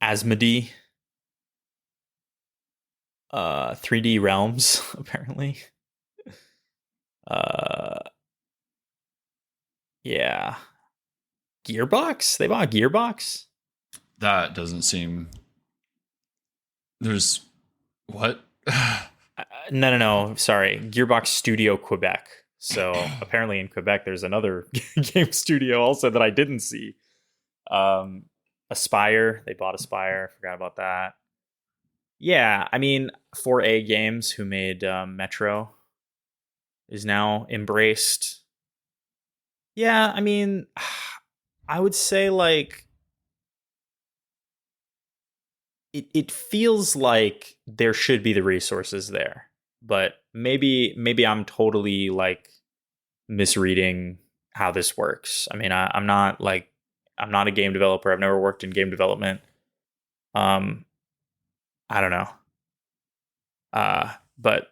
Asmodee. 3D Realms, apparently. Yeah. Gearbox? They bought Gearbox? That doesn't seem... There's... What? No. Sorry. Gearbox Studio Quebec. So apparently in Quebec, there's another game studio also that I didn't see. Aspire. They bought Aspire. I forgot about that. Yeah, I mean, 4A Games, who made Metro, is now embraced. Yeah, I mean, I would say like it feels like there should be the resources there, but maybe I'm totally like misreading how this works. I mean, I'm not a game developer. I've never worked in game development. I don't know. But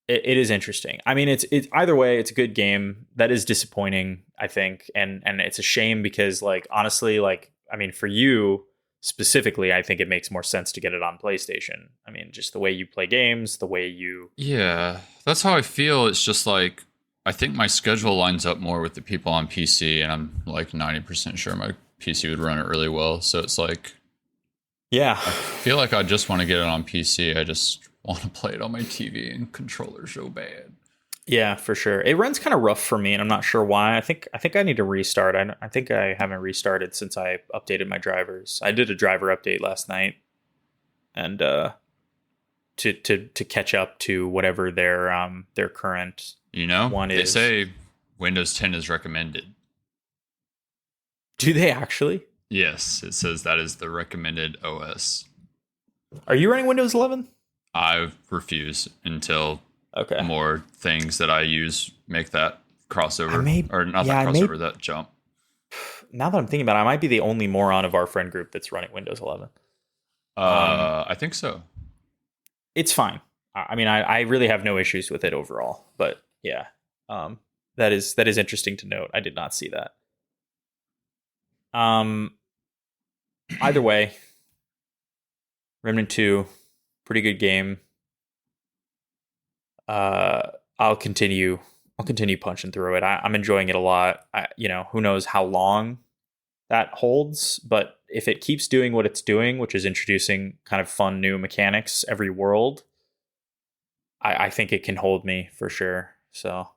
it is interesting. I mean, it's either way, it's a good game. That is disappointing, I think. And it's a shame because like, honestly, like, I mean, for you specifically, I think it makes more sense to get it on PlayStation. I mean, just the way you play games, the way you... Yeah, that's how I feel. It's just like, I think my schedule lines up more with the people on PC, and I'm like 90% sure my PC would run it really well. So it's like... Yeah. I feel like I just want to get it on PC. I just want to play it on my TV and controller so bad. Yeah, for sure. It runs kind of rough for me, and I'm not sure why. I think I need to restart. I think I haven't restarted since I updated my drivers. I did a driver update last night, and to catch up to whatever their current one is. They say Windows 10 is recommended. Do they actually? Yes, it says that is the recommended OS. Are you running Windows 11? I refuse until more things that I use make that crossover. That jump. Now that I'm thinking about it, I might be the only moron of our friend group that's running Windows 11. I think so. It's fine. I mean, I really have no issues with it overall. But yeah, that is interesting to note. I did not see that. Either way, Remnant 2, pretty good game. I'll continue punching through it. I'm enjoying it a lot. Who knows how long that holds, but if it keeps doing what it's doing, which is introducing kind of fun new mechanics every world, I think it can hold me for sure. So,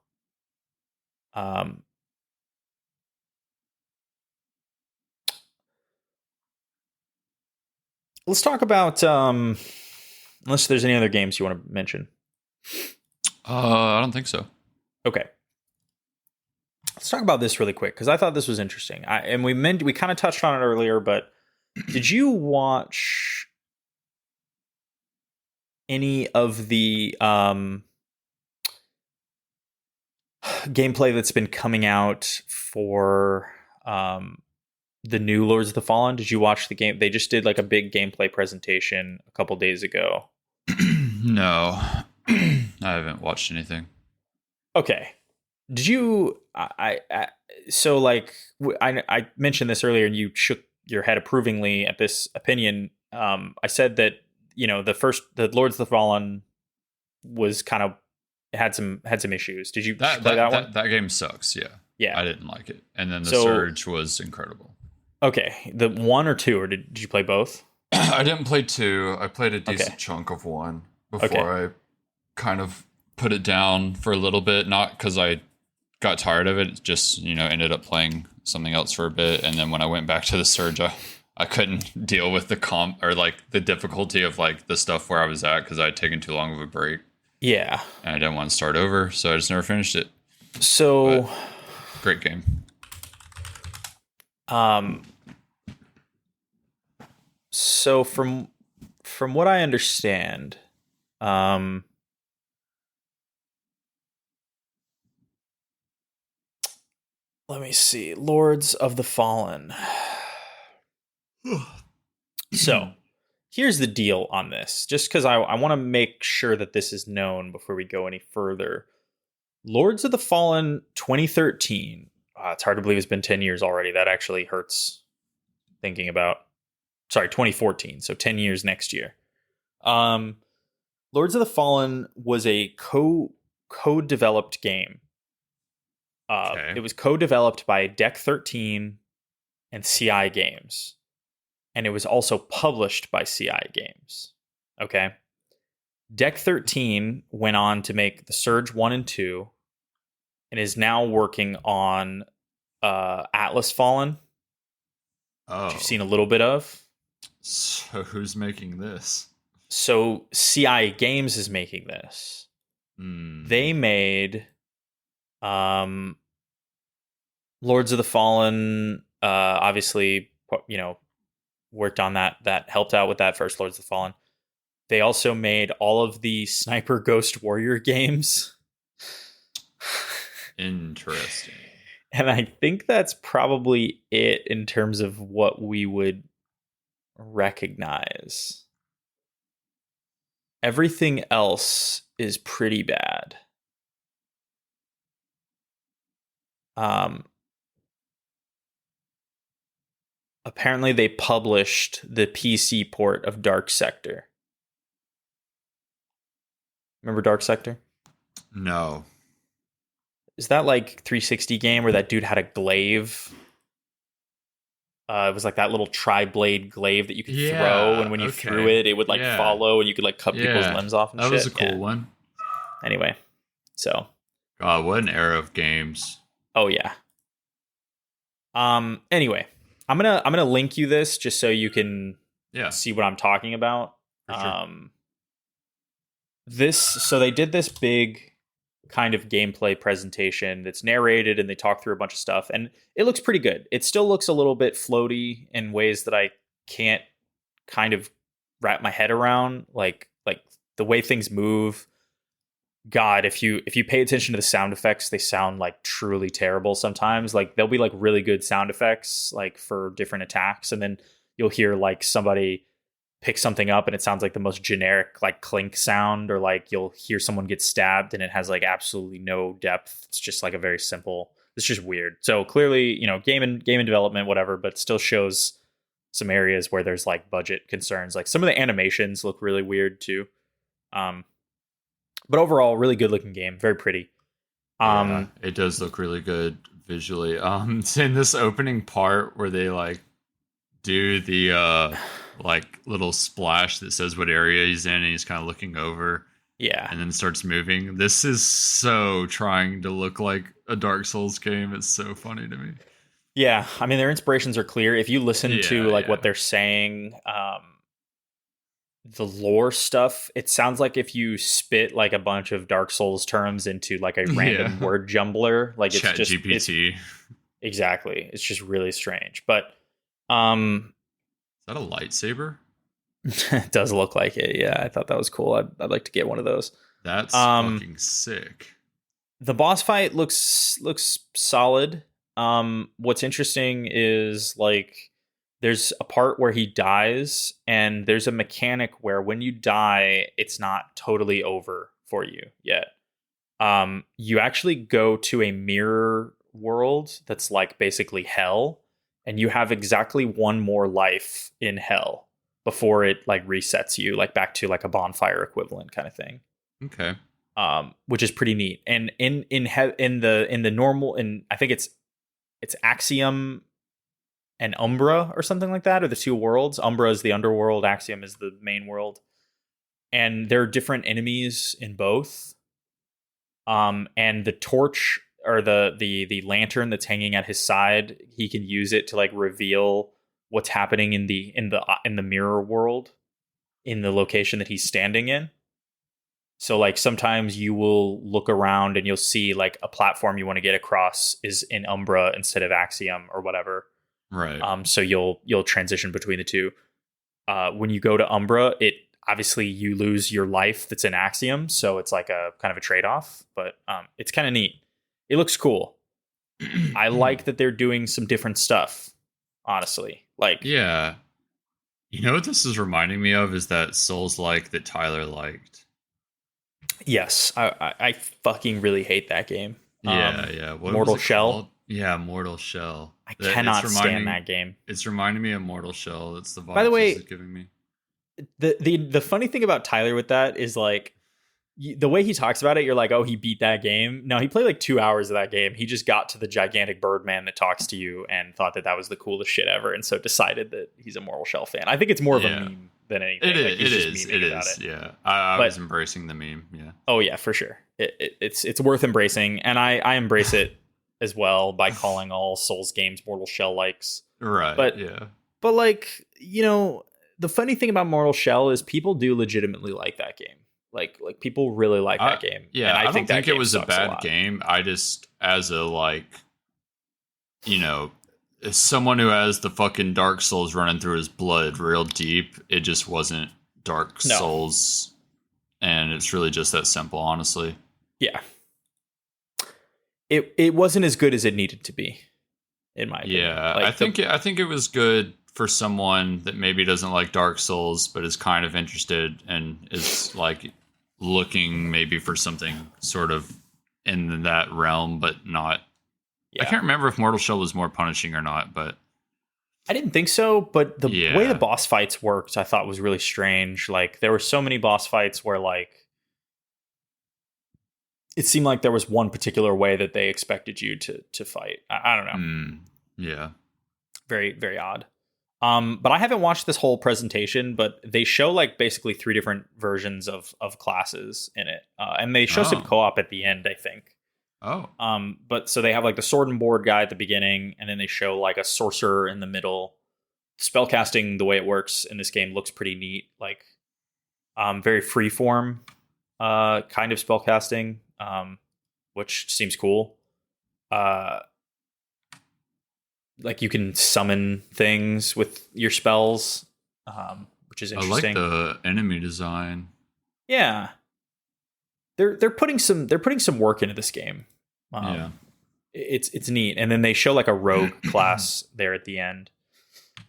let's talk about unless there's any other games you want to mention. I don't think so. Okay. Let's talk about this really quick because I thought this was interesting. We kind of touched on it earlier, but did you watch any of the gameplay that's been coming out for the new Lords of the Fallen? Did you watch the game? They just did like a big gameplay presentation a couple days ago. No, I haven't watched anything. Okay. Did you? So like I mentioned this earlier, and you shook your head approvingly at this opinion. I said that the Lords of the Fallen was kind of had some issues. Did you play that one? That game sucks. Yeah. Yeah. I didn't like it. And then the Surge was incredible. Okay. The 1 or 2, or did you play both? I didn't play 2. I played a decent chunk of 1 before I kind of put it down for a little bit. Not because I got tired of it. It just, ended up playing something else for a bit. And then when I went back to the Surge, I couldn't deal with the comp or like the difficulty of like the stuff where I was at because I had taken too long of a break. Yeah. And I didn't want to start over. So I just never finished it. So... But great game. So from what I understand, let me see. Lords of the Fallen. So, here's the deal on this. Just because I want to make sure that this is known before we go any further. Lords of the Fallen 2013. It's hard to believe it's been 10 years already. That actually hurts thinking about. Sorry, 2014. So 10 years next year. Lords of the Fallen was a co-developed game. It was co-developed by Deck 13 and CI Games. And it was also published by CI Games. Okay. Deck 13 went on to make the Surge 1 and 2 and is now working on Atlas Fallen. Oh. Which you've seen a little bit of. So who's making this? So CI Games is making this. They made Lords of the Fallen, obviously, worked on that helped out with that first Lords of the Fallen. They also made all of the Sniper Ghost Warrior games. Interesting. And I think that's probably it in terms of what we would recognize. Everything else is pretty bad. Apparently they published the PC port of Dark Sector. Remember Dark Sector? No. Is that like 360 game where that dude had a glaive? It was like that little tri-blade glaive that you could throw, and when you threw it, it would like follow, and you could like cut people's limbs off and that shit. Was a cool one. Anyway, so. God, what an era of games. Oh yeah. Anyway, I'm gonna link you this just so you can see what I'm talking about. For sure. So they did this big kind of gameplay presentation that's narrated, and they talk through a bunch of stuff, and it looks pretty good. It still looks a little bit floaty in ways that I can't kind of wrap my head around, like the way things move. God, if you pay attention to the sound effects, they sound like truly terrible sometimes. Like there'll be like really good sound effects like for different attacks, and then you'll hear like somebody pick something up and it sounds like the most generic like clink sound, or like you'll hear someone get stabbed and it has like absolutely no depth. It's just like a very simple, it's just weird. So clearly, game and development, whatever, but still shows some areas where there's like budget concerns. Like some of the animations look really weird too. But overall, really good looking game, very pretty. It does look really good visually. It's in this opening part where they like do the like little splash that says what area he's in, and he's kind of looking over. Yeah. And then starts moving. This is so trying to look like a Dark Souls game. It's so funny to me. Yeah. I mean, their inspirations are clear. If you listen to like what they're saying, the lore stuff, it sounds like if you spit like a bunch of Dark Souls terms into like a random word jumbler, like it's just GPT. Exactly. It's just really strange. But is that a lightsaber? It does look like it. Yeah, I thought that was cool. I'd like to get one of those. That's fucking sick. The boss fight looks solid. What's interesting is like there's a part where he dies, and there's a mechanic where when you die, it's not totally over for you yet. You actually go to a mirror world that's like basically hell, and you have exactly one more life in hell before it like resets you like back to like a bonfire equivalent kind of thing. Okay. Which is pretty neat. And in the normal, and I think it's Axiom and Umbra or something like that, or the two worlds. Umbra is the underworld, Axiom is the main world, and there are different enemies in both. And the torch or the lantern that's hanging at his side, he can use it to like reveal what's happening in the mirror world in the location that he's standing in. So like sometimes you will look around and you'll see like a platform you want to get across is in Umbra instead of Axiom or whatever. Right. So you'll transition between the two. When you go to Umbra, it obviously you lose your life that's in Axiom, so it's like a kind of a trade-off, but it's kind of neat. It looks cool. I like that they're doing some different stuff, honestly. Like, yeah. You know what this is reminding me of is that Souls-like that Tyler liked. Yes, I fucking really hate that game. Yeah. What Mortal Shell? Called? Yeah, Mortal Shell. I cannot stand that game. It's reminding me of Mortal Shell. That's the vibe By the way, it's giving me. The funny thing about Tyler with that is like the way he talks about it, you're like, oh, he beat that game. No, he played like 2 hours of that game. He just got to the gigantic Birdman that talks to you and thought that was the coolest shit ever, and so decided that he's a Mortal Shell fan. I think it's more of a meme than anything. It is. Yeah, I was embracing the meme. Yeah. Oh yeah, for sure. It's worth embracing, and I embrace it as well by calling all Souls games Mortal Shell likes. Right. But like, you know, the funny thing about Mortal Shell is people do legitimately like that game. Like people really like that game. Yeah, and I don't think it was a bad game. I just, as a like, you know, as someone who has the fucking Dark Souls running through his blood real deep, it just wasn't Dark Souls, and it's really just that simple, honestly. Yeah. It wasn't as good as it needed to be, in my opinion. Yeah, like I think it was good for someone that maybe doesn't like Dark Souls, but is kind of interested and is like looking maybe for something sort of in that realm, but not. Yeah. I can't remember if Mortal Shell was more punishing or not, but I didn't think so. But the way the boss fights worked, I thought was really strange. Like there were so many boss fights where like it seemed like there was one particular way that they expected you to fight. I don't know. Yeah. Very, very odd. But I haven't watched this whole presentation, but they show like basically 3 different versions of classes in it. And they show some co-op at the end, I think. Oh. But so they have like the sword and board guy at the beginning, and then they show like a sorcerer in the middle. Spellcasting, the way it works in this game, looks pretty neat. Like very freeform kind of spellcasting, which seems cool. Like you can summon things with your spells, which is interesting. I like the enemy design. Yeah, they're putting some work into this game. It's neat. And then they show like a rogue class there at the end,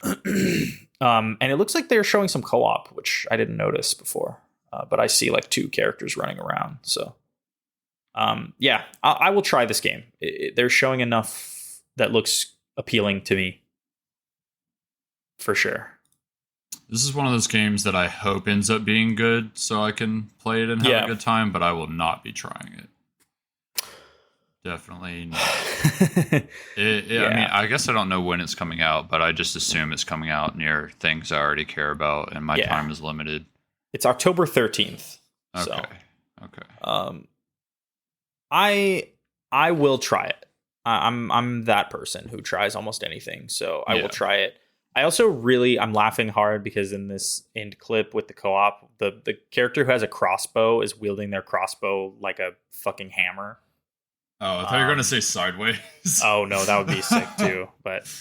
and it looks like they're showing some co-op, which I didn't notice before. But I see like 2 characters running around. So, yeah, I will try this game. They're showing enough that looks appealing to me, for sure. This is one of those games that I hope ends up being good so I can play it and have a good time, but I will not be trying it. Definitely not. I mean, I guess I don't know when it's coming out, but I just assume it's coming out near things I already care about, and my time is limited. It's October 13th. Okay. So, okay. I will try it. I'm that person who tries almost anything, so I will try it. I also I'm laughing hard because in this end clip with the co-op, the character who has a crossbow is wielding their crossbow like a fucking hammer. Oh, I thought you were going to say sideways. Oh no, that would be sick too. But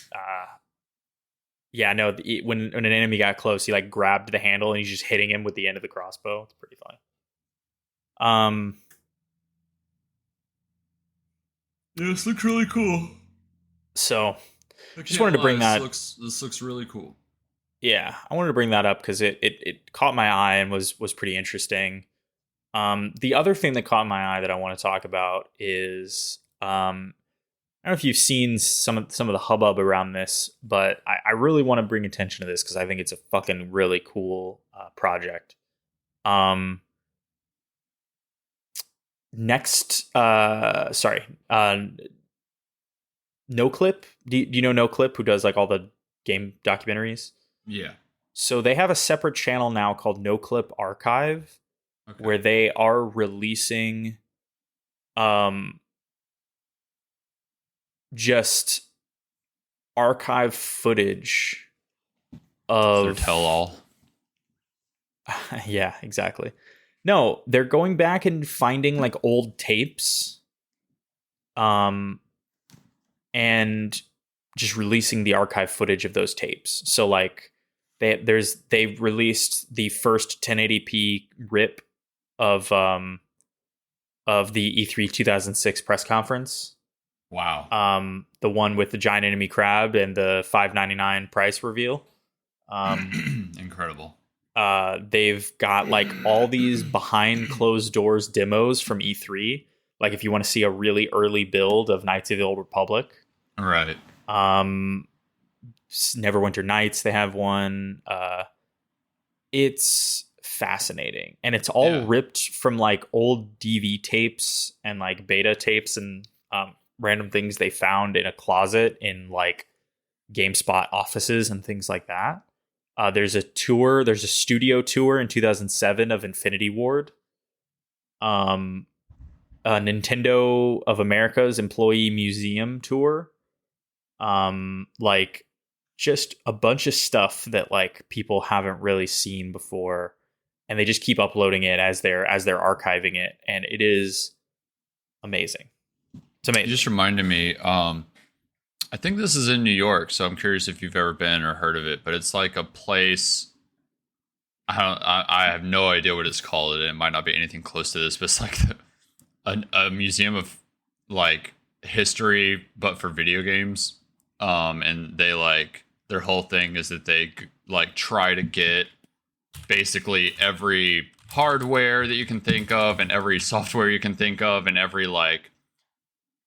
yeah, no. When an enemy got close, he like grabbed the handle and he's just hitting him with the end of the crossbow. It's pretty funny. Yeah, this looks really cool. So I just can't wanted to lie. bring that. This looks really cool. Yeah, I wanted to bring that up because it caught my eye and was pretty interesting. The other thing that caught my eye that I want to talk about is I don't know if you've seen some of the hubbub around this, but I really want to bring attention to this because I think it's a fucking really cool project. Um, next, sorry, No Clip. Do you know No Clip, who does like all the game documentaries? Yeah. So they have a separate channel now called No Clip Archive, Okay. where they are releasing um just archive footage Their of tell all. yeah, exactly. No, they're going back and finding like old tapes um and just releasing the archive footage of those tapes. So like they've released the first 1080p rip of the E3 2006 press conference. Wow. The one with the giant enemy crab and the $5.99 price reveal. Incredible. They've got like all these behind closed doors demos from E3. Like if you want to see a really early build of Knights of the Old Republic. Right. Neverwinter Nights, they have one. It's fascinating. And it's all ripped from like old DV tapes and like beta tapes and random things they found in a closet in like GameSpot offices and things like that. There's a studio tour in 2007 of Infinity Ward. A Nintendo of America's employee museum tour. Like just a bunch of stuff that like people haven't really seen before, and they just keep uploading it as they're archiving it, and it is amazing. It's amazing. You just reminded me. I think this is in New York, so I'm curious if you've ever been or heard of it. But it's like a place. I have no idea what it's called. It might not be anything close to this, but it's like a museum of like history, but for video games. And they like their whole thing is that they like try to get basically every hardware that you can think of and every software you can think of and every like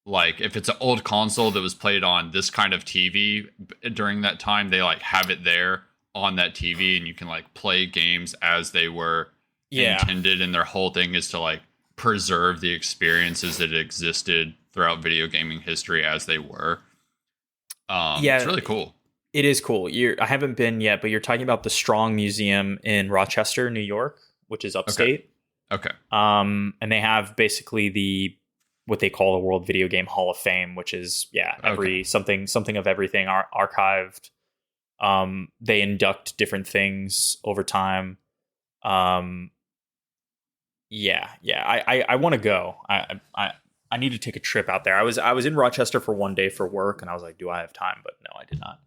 if it's an old console that was played on this kind of TV during that time, they like have it there on that TV and you can like play games as they were intended. And their whole thing is to like preserve the experiences that existed throughout video gaming history as they were. It's really cool. It is cool. I haven't been yet, but you're talking about the Strong Museum in Rochester, New York, which is upstate. Okay. And they have basically what they call the World Video Game Hall of Fame, which is something of everything archived. They induct different things over time. I want to go. I need to take a trip out there. I was in Rochester for one day for work, and I was like, do I have time? But no, I did not.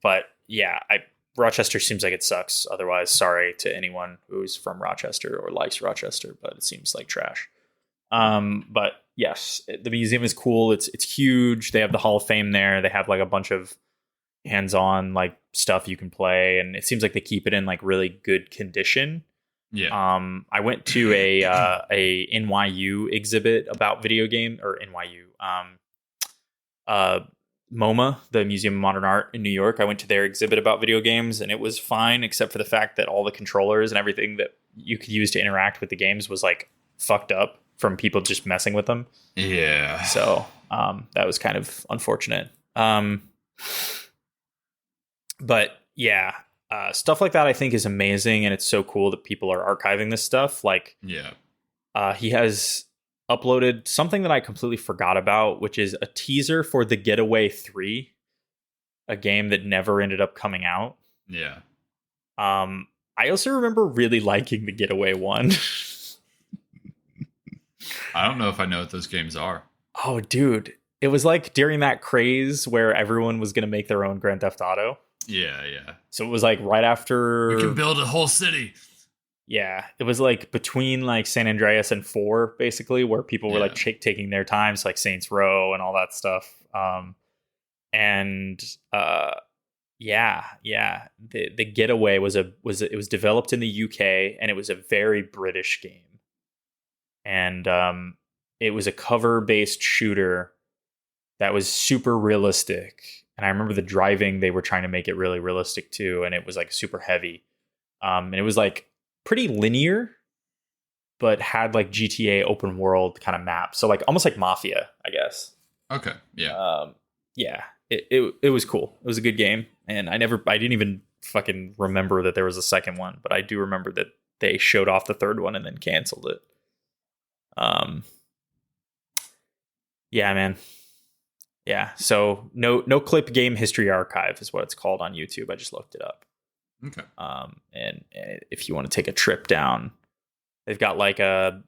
But yeah, Rochester seems like it sucks. Otherwise, sorry to anyone who's from Rochester or likes Rochester, but it seems like trash. But yes, the museum is cool. It's huge. They have the Hall of Fame there. They have like a bunch of hands-on like stuff you can play, and it seems like they keep it in like really good condition. Yeah. I went to a NYU exhibit about video game or NYU MoMA, the Museum of Modern Art in New York. I went to their exhibit about video games, and it was fine except for the fact that all the controllers and everything that you could use to interact with the games was like fucked up from people just messing with them. Yeah. So that was kind of unfortunate. But yeah, stuff like that I think is amazing, and it's so cool that people are archiving this stuff. Like, he has uploaded something that I completely forgot about, which is a teaser for the Getaway 3, a game that never ended up coming out. Yeah. I also remember really liking the Getaway 1. I don't know if I know what those games are. Oh, dude. It was like during that craze where everyone was going to make their own Grand Theft Auto. Yeah. So it was like right after... We can build a whole city. Yeah. It was like between like San Andreas and 4, basically, where people were like taking their times, like Saints Row and all that stuff. and yeah, the Getaway was developed in the UK, and it was a very British game, and it was a cover based shooter that was super realistic. And I remember the driving, they were trying to make it really realistic too, and it was like super heavy. And it was like pretty linear, but had like GTA open world kind of map. So like almost like Mafia, I guess. Okay. Yeah. Yeah. It was cool. It was a good game. And I didn't even fucking remember that there was a second one, but I do remember that they showed off the third one and then canceled it. Yeah, man. Yeah, so no clip game history archive is what it's called on YouTube. I just looked it up. Okay. And if you want to take a trip down, they've got like a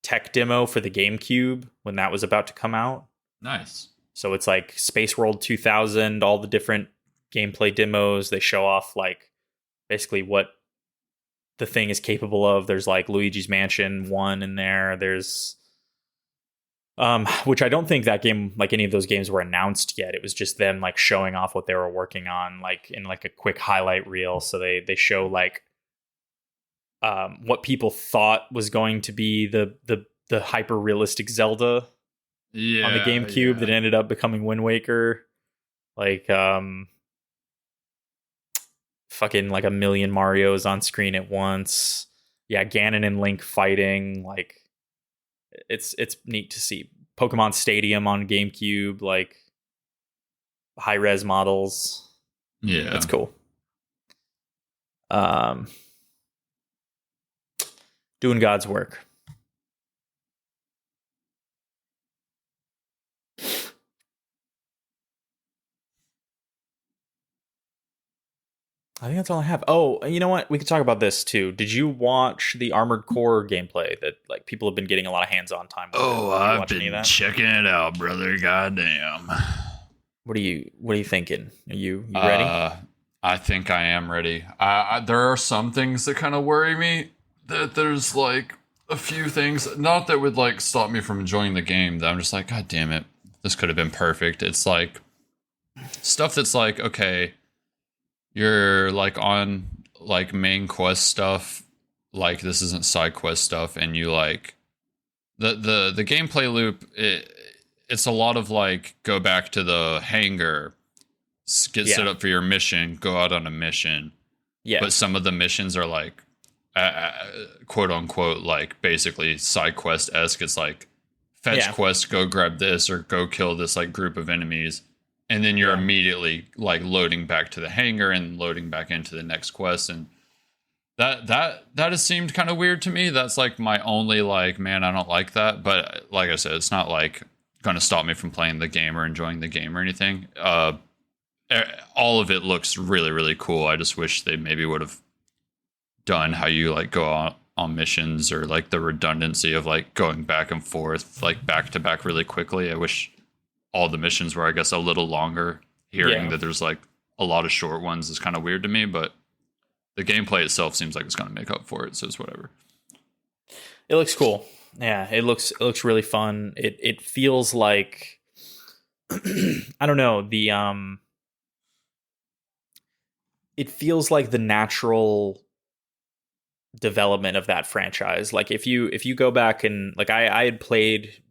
tech demo for the GameCube when that was about to come out. Nice. So it's like Space World 2000, all the different gameplay demos. They show off like basically what the thing is capable of. There's like Luigi's Mansion 1 in there. There's which I don't think that game, like any of those games, were announced yet. It was just them like showing off what they were working on, like in like a quick highlight reel. So they show like what people thought was going to be the hyper realistic Zelda on the GameCube that ended up becoming Wind Waker. Like fucking like a million Marios on screen at once. Yeah, Ganon and Link fighting. Like it's neat to see. Pokemon Stadium on GameCube, like high res models. Yeah, that's cool. Doing God's work. I think that's all I have. Oh, you know what? We could talk about this too. Did you watch the Armored Core gameplay that like people have been getting a lot of hands-on time with? Oh, I've been checking it out, brother. Goddamn. What are you thinking? Are you ready? I think I am ready. There are some things that kind of worry me. That there's like a few things, not that would like stop me from enjoying the game, that I'm just like, God damn it, this could have been perfect. It's like stuff that's like, okay, you're like on like main quest stuff, like this isn't side quest stuff, and you like the gameplay loop, it's a lot of like go back to the hangar, get set up for your mission, go out on a mission. Yeah. But some of the missions are like quote unquote like basically side quest-esque. It's like fetch quest, go grab this or go kill this like group of enemies. And then you're immediately like loading back to the hangar and loading back into the next quest. And that has seemed kind of weird to me. That's like my only like, man, I don't like that. But like I said, it's not like going to stop me from playing the game or enjoying the game or anything. All of it looks really, really cool. I just wish they maybe would have done how you like go on missions, or like the redundancy of like going back and forth, like back to back really quickly. I wish all the missions were, I guess, a little longer. Hearing that there's like a lot of short ones is kind of weird to me, but the gameplay itself seems like it's going to make up for it. So it's whatever. It looks cool. Yeah, it looks really fun. It feels like I don't know, it feels like the natural development of that franchise. Like if you go back and like I had played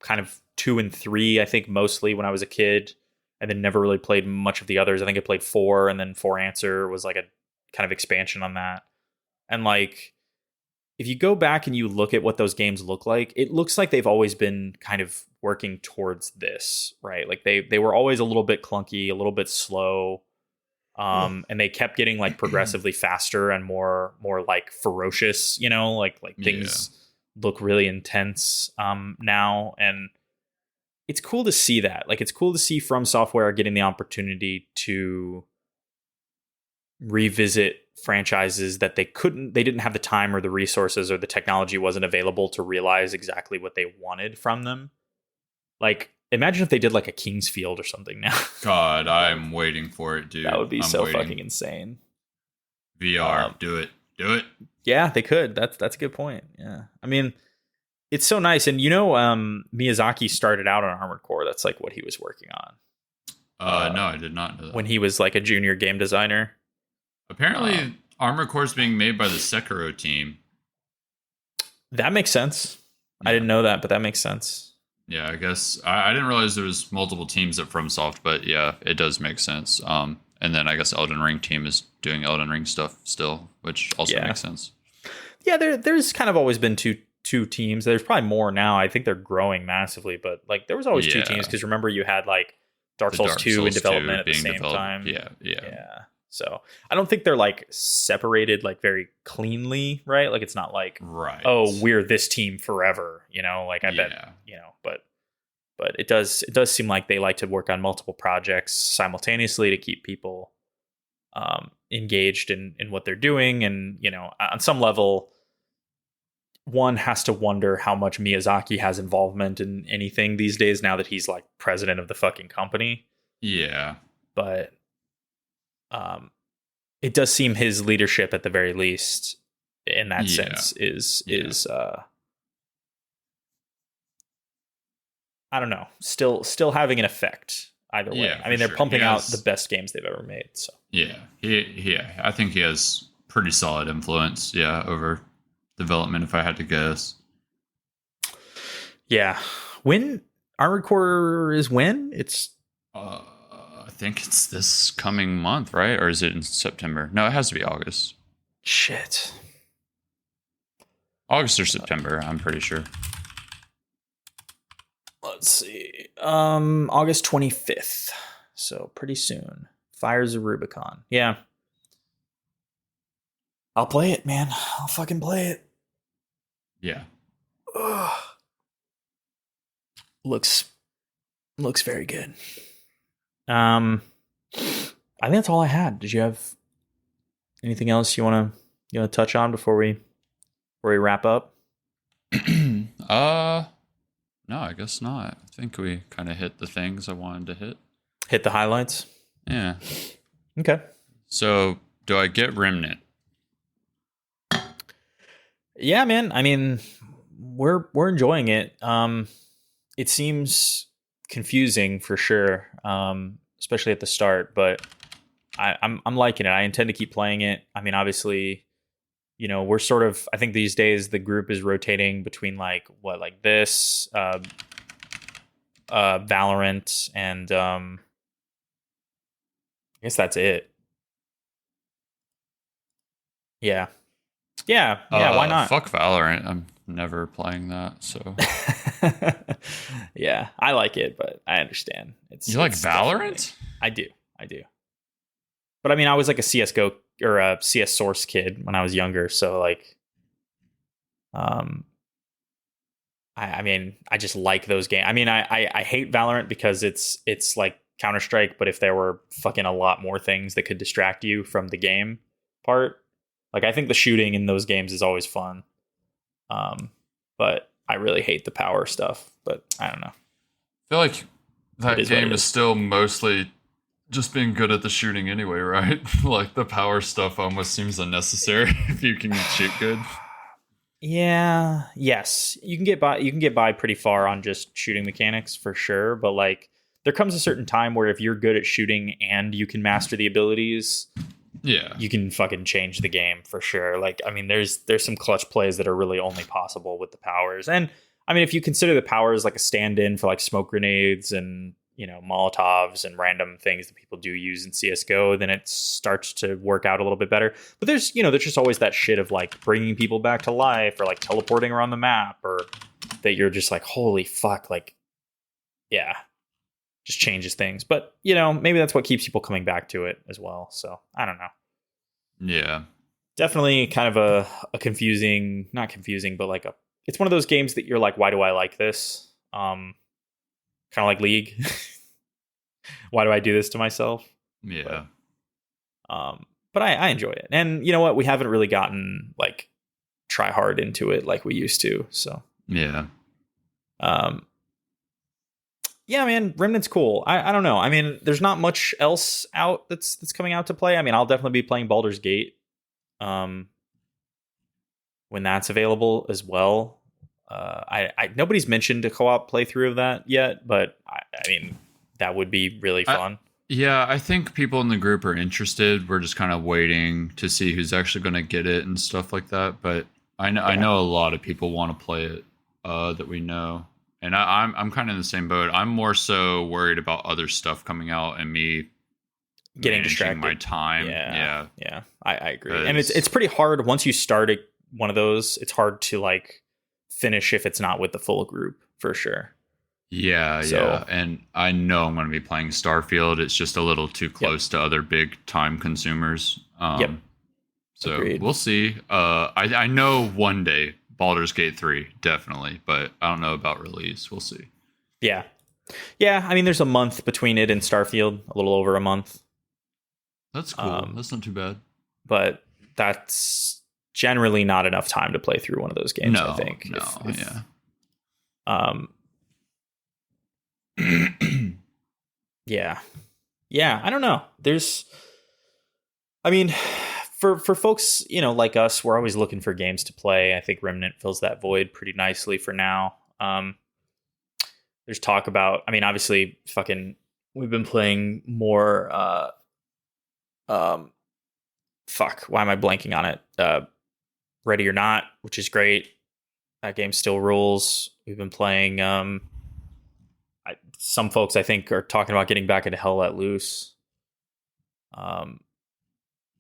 kind of 2 and 3, I think mostly when I was a kid, and then never really played much of the others. I think I played 4, and then 4 Answer was like a kind of expansion on that. And like if you go back and you look at what those games look like, it looks like they've always been kind of working towards this, right? Like they were always a little bit clunky, a little bit slow. And they kept getting like progressively faster and more like ferocious, you know, like things look really intense now. And it's cool to see that. Like it's cool to see From Software getting the opportunity to revisit franchises that they didn't have the time or the resources, or the technology wasn't available to realize exactly what they wanted from them. Like imagine if they did like a Kingsfield or something now. God, I'm waiting for it, dude. That would be fucking insane. VR, do it. Yeah, they could. That's a good point. Yeah. I mean, it's so nice. And Miyazaki started out on Armored Core. That's like what he was working on. No, I did not know that. When he was like a junior game designer. Apparently, Armored Core is being made by the Sekiro team. That makes sense. Yeah. I didn't know that, but that makes sense. Yeah, I guess I didn't realize there was multiple teams at FromSoft, but yeah, it does make sense. And then I guess Elden Ring team is doing Elden Ring stuff still, which also makes sense. Yeah, there's kind of always been two teams. There's probably more now. I think they're growing massively, but like there was always two teams because remember you had like Dark Souls 2 in development at the same time. Yeah. So I don't think they're like separated like very cleanly, right? Like it's not like, oh, we're this team forever, like I bet, but it does seem like they like to work on multiple projects simultaneously to keep people engaged in what they're doing. And, on some level, one has to wonder how much Miyazaki has involvement in anything these days now that he's like president of the fucking company. Yeah. But it does seem his leadership at the very least in that sense is I don't know, still having an effect either way. I mean, they're pumping out the best games they've ever made. So I think he has pretty solid influence over development if I had to guess. Yeah. When Armored Core is it's I think it's this coming month, right? Or is it in September? No, it has to be August. Shit. August or September, I'm pretty sure. Let's see. August 25th. So pretty soon. Fires of Rubicon. Yeah. I'll play it, man. I'll fucking play it. Yeah. Ugh. Looks very good. I think that's all I had. Did you have anything else you want to touch on before we wrap up? No, I guess not. I think we kind of hit the things I wanted to hit. Hit the highlights? Yeah. Okay. So, do I get Remnant? Yeah, man. I mean, we're enjoying it. It seems confusing for sure, especially at the start, but I'm liking it. I intend to keep playing it. I mean, obviously, we're sort of, I think these days the group is rotating between like this, Valorant, and I guess that's it. Yeah. Why not? Fuck Valorant. I'm never playing that. So yeah, I like it, but I understand. You like Valorant? I do. But I mean, I was like a CS:GO or a CS Source kid when I was younger, so like, I mean, I just like those games. I mean, I hate Valorant because it's like Counter-Strike, but if there were fucking a lot more things that could distract you from the game part. Like, I think the shooting in those games is always fun. But I really hate the power stuff, but I don't know. I feel like that game is still mostly just being good at the shooting anyway, right? Like, the power stuff almost seems unnecessary if you can shoot good. Yeah. Yes. You can get by pretty far on just shooting mechanics for sure, but like there comes a certain time where if you're good at shooting and you can master the abilities, you can fucking change the game for sure. Like, I mean, there's some clutch plays that are really only possible with the powers. And I mean, if you consider the powers like a stand-in for like smoke grenades and, Molotovs and random things that people do use in CSGO, then it starts to work out a little bit better. But there's just always that shit of like bringing people back to life or like teleporting around the map, or that you're just like, holy fuck, like, yeah, just changes things. But, maybe that's what keeps people coming back to it as well. So I don't know. Yeah. Definitely kind of a confusing, not confusing, but like it's one of those games that you're like, why do I like this? Kind of like League. Why do I do this to myself? Yeah. But I enjoy it. And you know what? We haven't really gotten like try hard into it like we used to. So yeah. Yeah, man, Remnant's cool. I don't know. I mean, there's not much else out that's coming out to play. I mean, I'll definitely be playing Baldur's Gate when that's available as well. Nobody's mentioned a co-op playthrough of that yet, but I mean that would be really fun. Yeah, I think people in the group are interested. We're just kind of waiting to see who's actually going to get it and stuff like that. But I know a lot of people want to play it that we know, and I'm kind of in the same boat. I'm more so worried about other stuff coming out and me getting distracted. My time. Yeah. I agree, and it's pretty hard once you start one of those. It's hard to like finish if it's not with the full group for sure. Yeah. And I know I'm going to be playing Starfield. It's just a little too close to other big time consumers. So Agreed. We'll see. I know one day Baldur's Gate 3, definitely, but I don't know about release. We'll see. Yeah. I mean, there's a month between it and Starfield, a little over a month. That's cool. That's not too bad. But that's generally not enough time to play through one of those games, I think. Yeah, I don't know. For folks, like us, we're always looking for games to play. I think Remnant fills that void pretty nicely for now. There's talk about, obviously we've been playing more, why am I blanking on it? Ready or Not, which is great. That game still rules. We've been playing, some folks I think are talking about getting back into Hell Let Loose.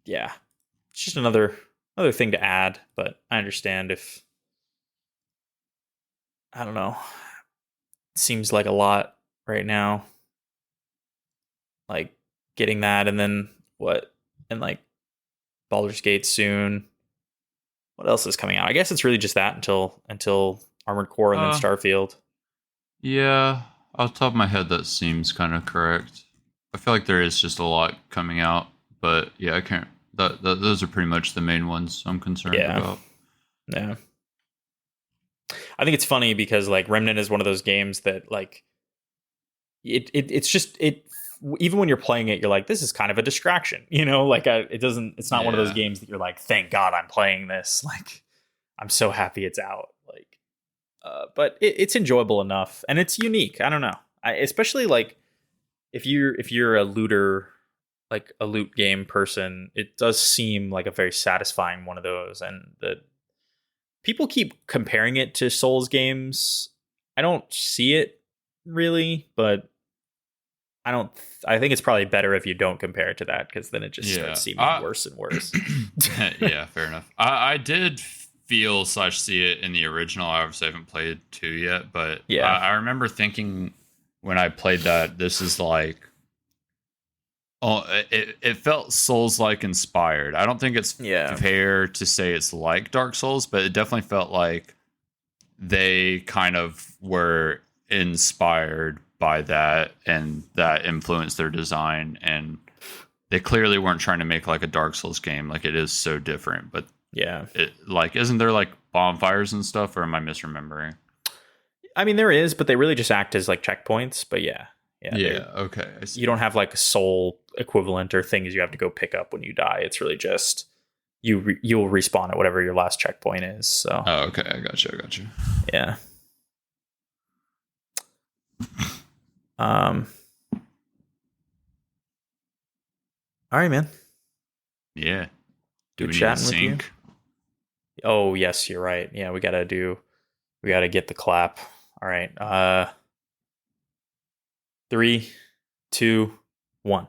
It's just another thing to add, but I understand if, I don't know, it seems like a lot right now, like getting that, and then like Baldur's Gate soon. What else is coming out? I guess it's really just that until Armored Core and then Starfield. Yeah, off the top of my head, that seems kind of correct. I feel like there is just a lot coming out, but yeah, I can't. Those are pretty much the main ones I'm concerned about. Yeah. I think it's funny because like Remnant is one of those games that like it's just even when you're playing it, you're like, this is kind of a distraction, like it's not one of those games that you're like, thank God I'm playing this. Like, I'm so happy it's out. Like, but it's enjoyable enough and it's unique. I don't know. Especially like if you're a looter, like a loot game person, it does seem like a very satisfying one of those. And the people keep comparing it to Souls games. I don't see it really, but I think it's probably better if you don't compare it to that, because then it just starts seeming worse and worse. Yeah, fair enough. I did feel / see it in the original. I obviously haven't played 2 yet, but I remember thinking when I played that, this is like, it felt Souls-like inspired. I don't think it's fair to say it's like Dark Souls, but it definitely felt like they kind of were inspired by that, and that influenced their design. And they clearly weren't trying to make like a Dark Souls game. Like, it is so different. But isn't there like bonfires and stuff, or am I misremembering? There is, but they really just act as like checkpoints. But okay. I see. You don't have like a soul equivalent or things you have to go pick up when you die. It's really just you'll respawn at whatever your last checkpoint is. So okay, I got you. Yeah. All right, man. Yeah. Do we chatting with you? Oh yes, you're right. Yeah, we gotta get the clap. All right. 3, 2, 1.